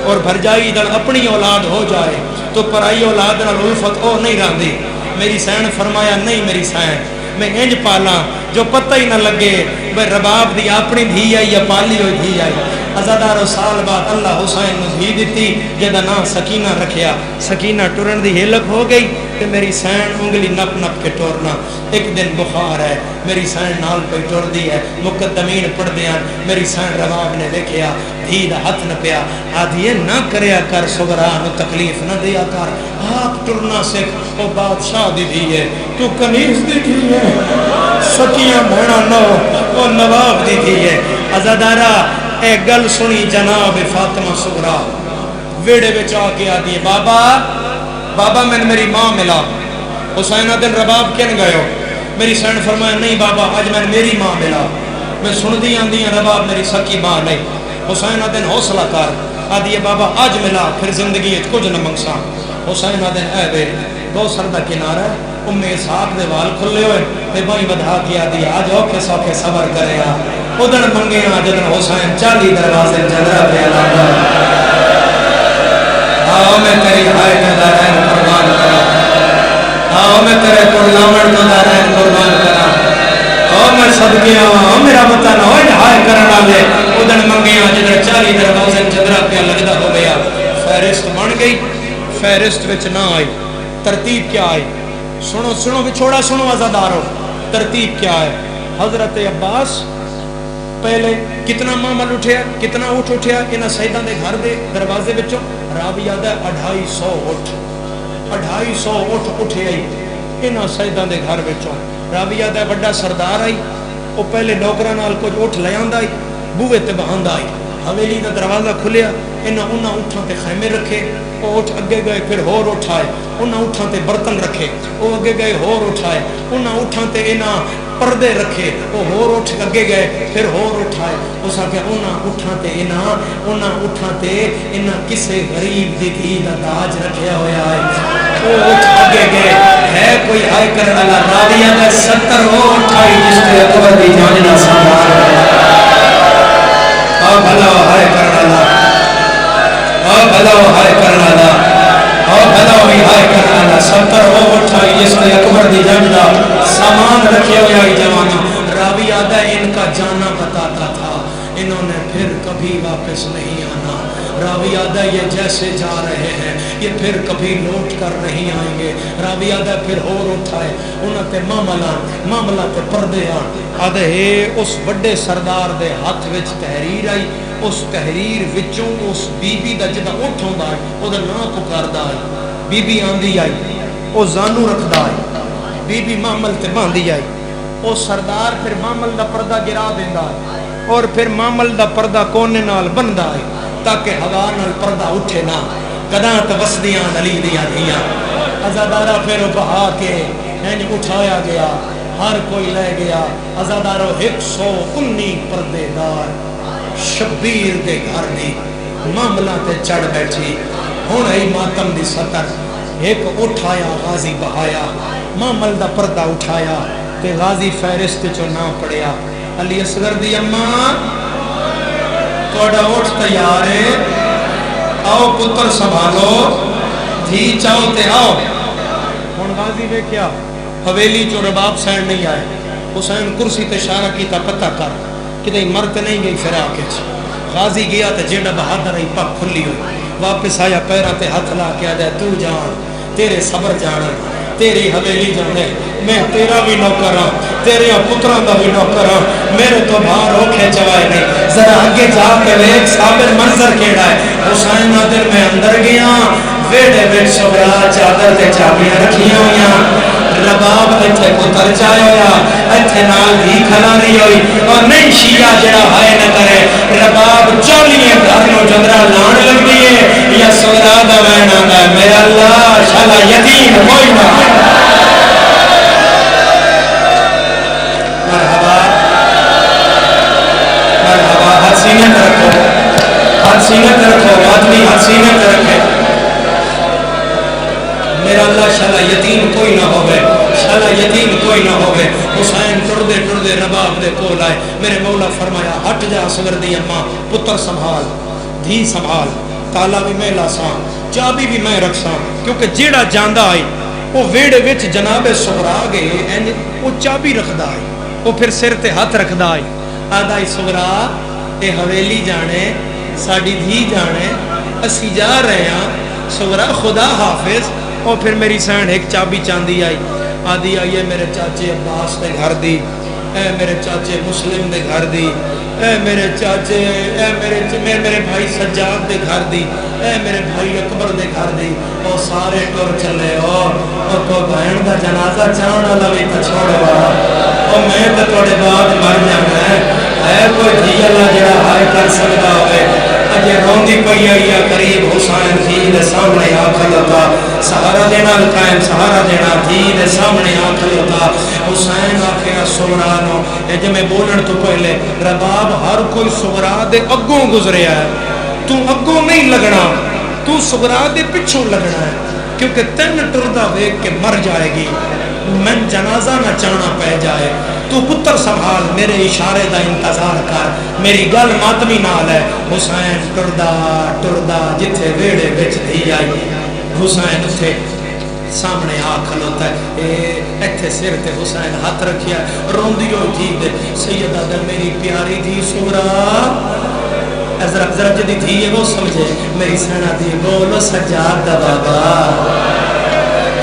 اور بھرجائی دل اپنی اولاد ہو جائے تو پرائی اولاد نال الفت او نہیں راندی۔ میری سین فرمایا نہیں میری سین میں انج پالا جو پتہ ہی نہ لگے بے رباب دی اپنی دھی آئی یا پالی ہوئی دھی آئی۔ ازادارو سال بعد اللہ حسین نو دھی دیتی جدا نا سکینہ رکھیا، سکینہ ٹرن دی ہلک ہو گئی تے میری سین انگلی نپ نپ کے ٹورنا۔ ایک دن بخار ہے میری سین نال پہ ٹور دی ہے، مقدمین پڑھ دیاں، میری سین رباب نے دیکھیا دھی دا ہاتھ نہ پیا، آدھیے نہ کریا کر صغرا نو تکلیف نہ دیا کر، آپ ٹرنا سکھ، او بادشاہ دی دھی ہے تو کنیز دی دھی ہے، سکیاں بھیڑا نو او نواب دی دھی ہے۔ ازادارہ اے گل سنی جناب فاطمہ صغرا ویڑے بچ آ کے آدھی ہے بابا میں میری ماں ملا۔ حسین دن رباب کن گئے ہو؟ میری سین فرمایا نہیں بابا آج میں میری ماں ملا، میں سن دی آندی ہیں رباب میری سکی ماں نہیں۔ حسین دن حوصلہ کر آدھی ہے بابا آج ملا پھر زندگی کچھ نہ منگساں۔ حسین دن اے بے دو سردہ کنارہ ام اسحاق دے وال کھلے ہوئے تے بائی بدھا کی آدھی آج اوکے سوکے صبر کرے ہاں ادھر منگے ہاں جدن حسین 40 دروازے جدرہ پہ علاقہ آؤ میں تیری ہائے کا دارین قربان کرا، آؤ میں تیرے قرلامن کا دارین قربان کرا، آؤ میں صدقیاں آؤ میرا وطن ہوئے ہائے کرنا لے ادھر منگے ہاں جدر 40 دروازے جدرہ پہ لگدہ ہو گیا۔ فہرست بن گئی، فہرست وچ نہ آئی، ترتیب کیا آئی؟ سنو بچھوڑا سنو ازادارو، ترتیب کیا ہے؟ حضرت عباس پہلے کتنا معمل اٹھیا، کتنا اٹھیا انہاں سیداں دے گھر دے دروازے وچوں راوی یاد ہے 250 اٹھ 250 اٹھ اٹھے آئی انہاں سیداں دے گھر وچوں راویہ دا بڑا سردار آئی وہ پہلے نوکراں نال کچھ اٹھ لے آندا آئی بوئے تے بہاندا آئی حویلی دا دروازہ کھلیا انہاں اٹھاں تے خیمے رکھے وہ اٹھ اگے گئے پھر ہور اٹھائے انہاں اٹھاں تے برتن رکھے وہ اگے گئے ہور اٹھائے انہاں اٹھاں تے انہاں پردے رکھے وہ ہور اٹھ اگے گئے پھر ہور اٹھائے اس آکھیا انہاں اٹھاں تے انہاں کسے غریب دی دھی دا تاج رکھیا ہویا ہے وہ اٹھ اگے گئے ہے کوئی ہائے کرن والا راویہ دا 70 وہ اٹھائی جس تے اکبر دی جان دا سنبھال او بھلا ہائے کرن والا او بھلا ہائے کرن والا او بھلا ہائے کرن والا 70 وہ اٹھائی جس تے اکبر دی جان دا سامان رکھے ہوئے آئی جوانا راوی آدھا ان کا جانا بتاتا تھا انہوں نے پھر کبھی واپس نہیں آنا راوی آدھا یہ جیسے جا رہے ہیں یہ پھر کبھی لوٹ کر نہیں آئیں گے راوی آدھا پھر اور اٹھائے انہوں تے معاملہ تے پردے آدھے اس بڑے سردار دے ہاتھ وچ تحریر آئی اس تحریر وچوں اس بی بی دا جدہ اٹھ ہوندا ہے او دا نام پکاردا ہے بی بی آندی آئی او زانو رکھدا ہے بی بی معامل تے باندھی آئی او سردار پھر معامل دا پردہ گرا دیندا ہے اور پھر معامل دا پردہ کونے نال بندا ہے تاکہ ہوا نال پردہ اٹھے نہ کداں تے وسدیاں علی دیاں دھیاں عزادارہ پھر بہا کے اٹھایا گیا ہر کوئی لے گیا عزادارو 119 پردے دار شبیر دے گھر دی معاملہ تے چڑھ بیٹھی ہن ای ماتم دی سطر ایک اٹھایا غازی بہایا معامل دا پردہ اٹھایا تے غازی فہرست چو نہ پڑیا علی اصغر دی اماں توڑا اٹھ تیار ہے آؤ پتر سنبھالو دھی چاہو تے آؤ ہن غازی وے کیا حویلی چو رباب سین نہیں آئے حسین کرسی تے اشارہ کیتا پتہ کر کہ مرت نہیں گئی فراق اچ غازی گیا تے جیڑا بہادر ہی پک کھلی ہوئی واپس آیا پیرا تے ہاتھ لا کے آجائے تو جان تیرے صبر جانا تیری حویلی جانے میں تیرا بھی نوکر ہوں تیرے پتران دا بھی نوکر ہوں میرے تو باہر روکے چوائے نہیں ذرا آگے جا کے ایک صابر منظر کیڑا ہے حسین نادر میں اندر گیا ویڑے ویڑ شبرا چادر تے چابیاں رکھی ہویاں رباب ایتھے پتر چائے ہویا ایتھے نال بھی کھلا رہی ہوئی اور نہیں شیعہ جڑا ہائے نہ کرے رباب چولیے گھر نو جدرا لان لگ دیئے یا سورا دا وین آندا ہے میرا اللہ شالا یتیم کوئی نہ مرحبا مرحبا ہاتھ سینے تے رکھو ہاتھ سینے تے رکھو آدمی ہاتھ سینے تے رکھے میرا اللہ شالا یتیم کوئی نہ ہوئے شالا یتیم کوئی نہ ہوئے حسین ٹردے رباب دے کول آئے میرے مولا فرمایا ہٹ جا اصغر دی اماں پتر سنبھال دھی سنبھال تالا بھی میں لاساں چابی بھی میں رکھساں کیونکہ جیڑا جاندہ آئی وہ ویڑے وچ جناب سغرا گئے وہ چابی رکھدا آئی وہ پھر سر تے ہاتھ رکھدا آئی آدھائی سغرا اے حویلی جانے ساڑی دھی جانے اسی جا رہے ہیں سغرا خدا حافظ اور پھر میری سین ایک چابی چاندی آئی آدھی آئیے میرے چاچے عباس دے گھر دی اے میرے چاچے مسلم دے گھر دی اے میرے چاچے اے میرے بھائی سجاد دے گھر دی اے میرے بھائی اکبر دے گھر دی اور سارے ٹور چلے اور کو بہن دا جنازہ چاہنا لوی تا چھوڑوا اور میں تو توڑے بعد مر جانا ہے کوئی دھی اللہ جڑا ہائے کر سکتا ہوئے اجے روندی پئی آئی قریب حسین دھی دے سامنے آ کھلوتا سہارا دینا قائم سہارا دینا دھی دے سامنے آ کھلوتا حسین آخیا سغرا نو اے میں بولن تو پہلے رباب ہر کوئی سغرا دے اگوں گزریا ہے تو اگوں نہیں لگنا تو سغرا دے پچھوں لگنا ہے کیونکہ تین ٹردہ ویک کے مر جائے گی من جنازہ نہ چانا پہ جائے تو پتر سنبھال میرے اشارے دا انتظار کر میری گل ماتمی نال ہے حسین ٹردہ جتھے ویڑے بچ دی آئی حسین تھے سامنے آ کھلوتا ہے ایتھے سر تے حسین ہاتھ رکھیا روندیوں تھی دے سیدہ در میری پیاری تھی سغرا ذرا جدی تھی وہ سمجھے میری سینا تھی بولو سجاد دا بابا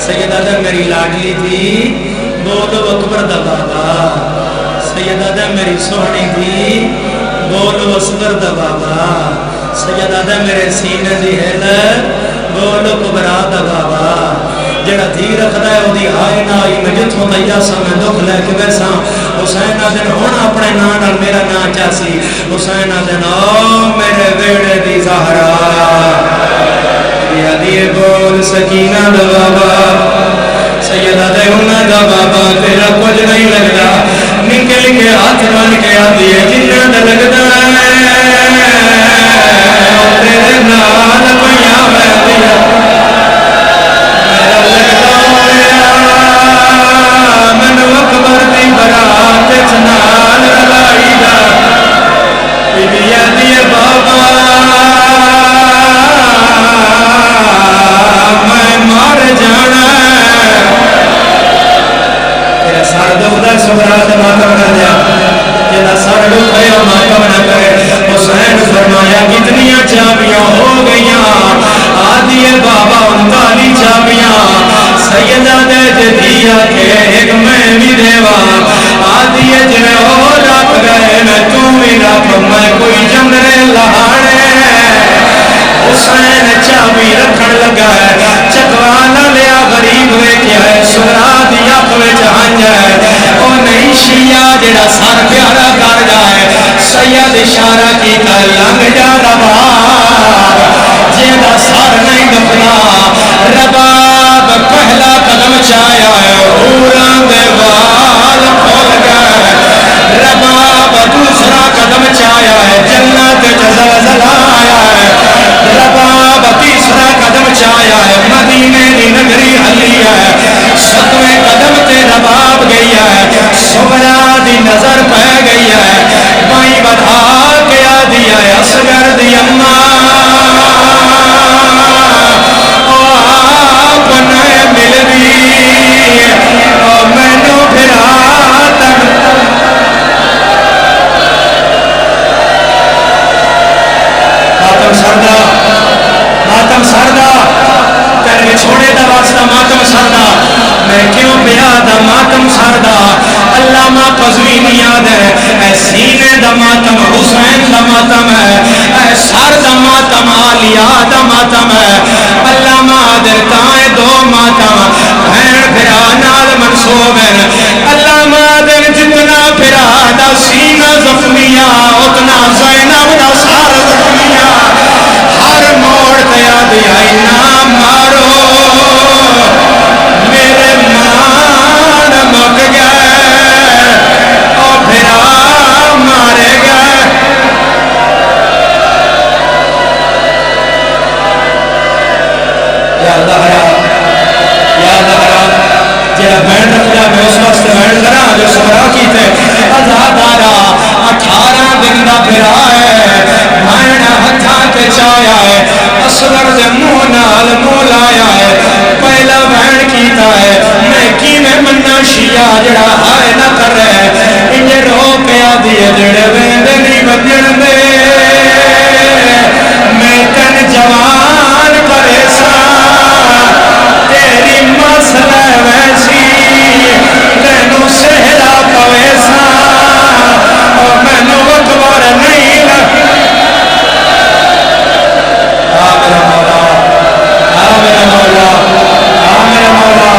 سیدہ در میری لاڈلی تھی بولو اکبر دا بابا سیدہ در میری سوہنی تھی بولو اصغر دا بابا سیدہ در میرے سینے دی حیدر بولو کبرا دا بابا جڑا دھی رکھدا ہے اودی آئے نہ آئی میں جتھوں تیا سا میں دکھ لے کے بیسا حسین دن ہن اپنے نام نال میرا نام چاسی حسین دن او میرے ویڑے دی زہرا یا دی بول سکینہ دا بابا سیدہ دے انہاں دا بابا تیرا کچھ نہیں لگدا نکل کے ہاتھ بن کے آدھی ہے جنہ دا لگدا تیرے نال پیا میں دیا میرا لگدا ہویا مینوں اکبر دی برات چنال رلائی دا بی آدھی ہے بابا میں مار جانا تیرا سر دکھدا سبرات ماتم کر دیا جیسا سر دکھے ماتم نہ کرے حسین فرمایا کتنی چابیاں ہو گئیاں آدھی بابا 39 چابیاں سیدہ دے دیا کہ ایک میں بھی دیوا آدھی جنہیں ہو رکھ گئے میں تو بھی رکھ میں کوئی جمرے لہاڑے حسین چابی رکھن لگا ہے چکوانا لیا غریب ہوئے کیا ہے سورا دیا کوئے جہان جائے او نہیں شیعہ جڑا سار پیارا کر جائے سید اشارہ کی کا لنگ جا رباب جیدہ سار نہیں دفنا رباب پہلا قدم چایا ہے اوران دے وال کھول گئے رباب دوسرا قدم چایا ہے جنت جزلزل آیا ہے رباب تیسرا قدم چایا ہے مدینے دی نگری حلی ہے ستویں قدم تے رباب گئی ہے سبرا دی نظر پہ گئی ہے بائیں بتا کے آدھی ہے اصغر دی اماں آپ نے مل دی میں نو پھرا تک ماتم سردہ ماتم سردہ تیرے چھوڑے دا واسطہ ماتم سردہ میں کیوں پیا دا ماتم سردہ علامہ قزوینی یاد ہے اے سینے دا ماتم حسین دا ماتم ہے اے سر دا ماتم آلیا دا ماتم ہے علامہ درتائیں دو ماتم بھین پھرا نال منصوب ہے علامہ در جتنا پھرا دا سینہ زخمیہ اتنا زینب دا سار زخمیہ ہر موڑ دیا دیا نام مارو میرے مان مک گئے اور پھرا مارے گئے یاد آیا جہاں بینڈ رکھا میں اس وقت بینڈ کرا جو سبرا کی تھے ازادارا 18 دن دا پھرا ہے بینڈ ہتھا کے چایا ہے اصغر دے منہ نال منہ لایا ہے پہلا بینڈ کیتا ہے میں کی میں مننا شیعہ جڑا ہائے نہ کر رہے انجھے رو پیا دیئے جڑے ویندے نہیں بجن دے میں تن جوان کرے سا تیری مسئلہ ویسی تینو سہرا پویسا اور میں نو اکبر نہیں لگ میرا مولا میرا مولا میرا مولا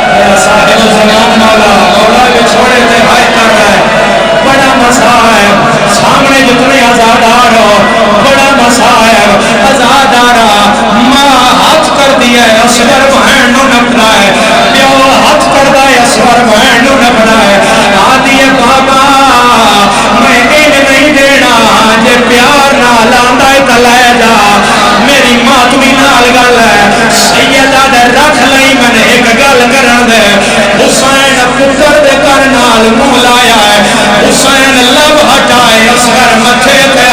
میرا صاحب زمان مولا مولا کے چھوڑے تھے ہائے کر رہے بڑا مسائب سامنے جتنے ازادار ہو بڑا مسائب ازادارہ ماں ہاتھ کر دیا ہے اصغر بہن نو نپنا ہے پیو ہاتھ کر دا ہے اصغر بہن نو نپنا ہے آدھی ہے بابا میں ان نہیں دینا جے پیار نہ لاندہ تلائے جا میری ماتمی نال گل ہے سیدہ دے رکھ لئی میں نے ایک گل کرن دے حسین پتر دے کر نال منہ لایا ہے حسین لب ہٹائے اصغر متھے تے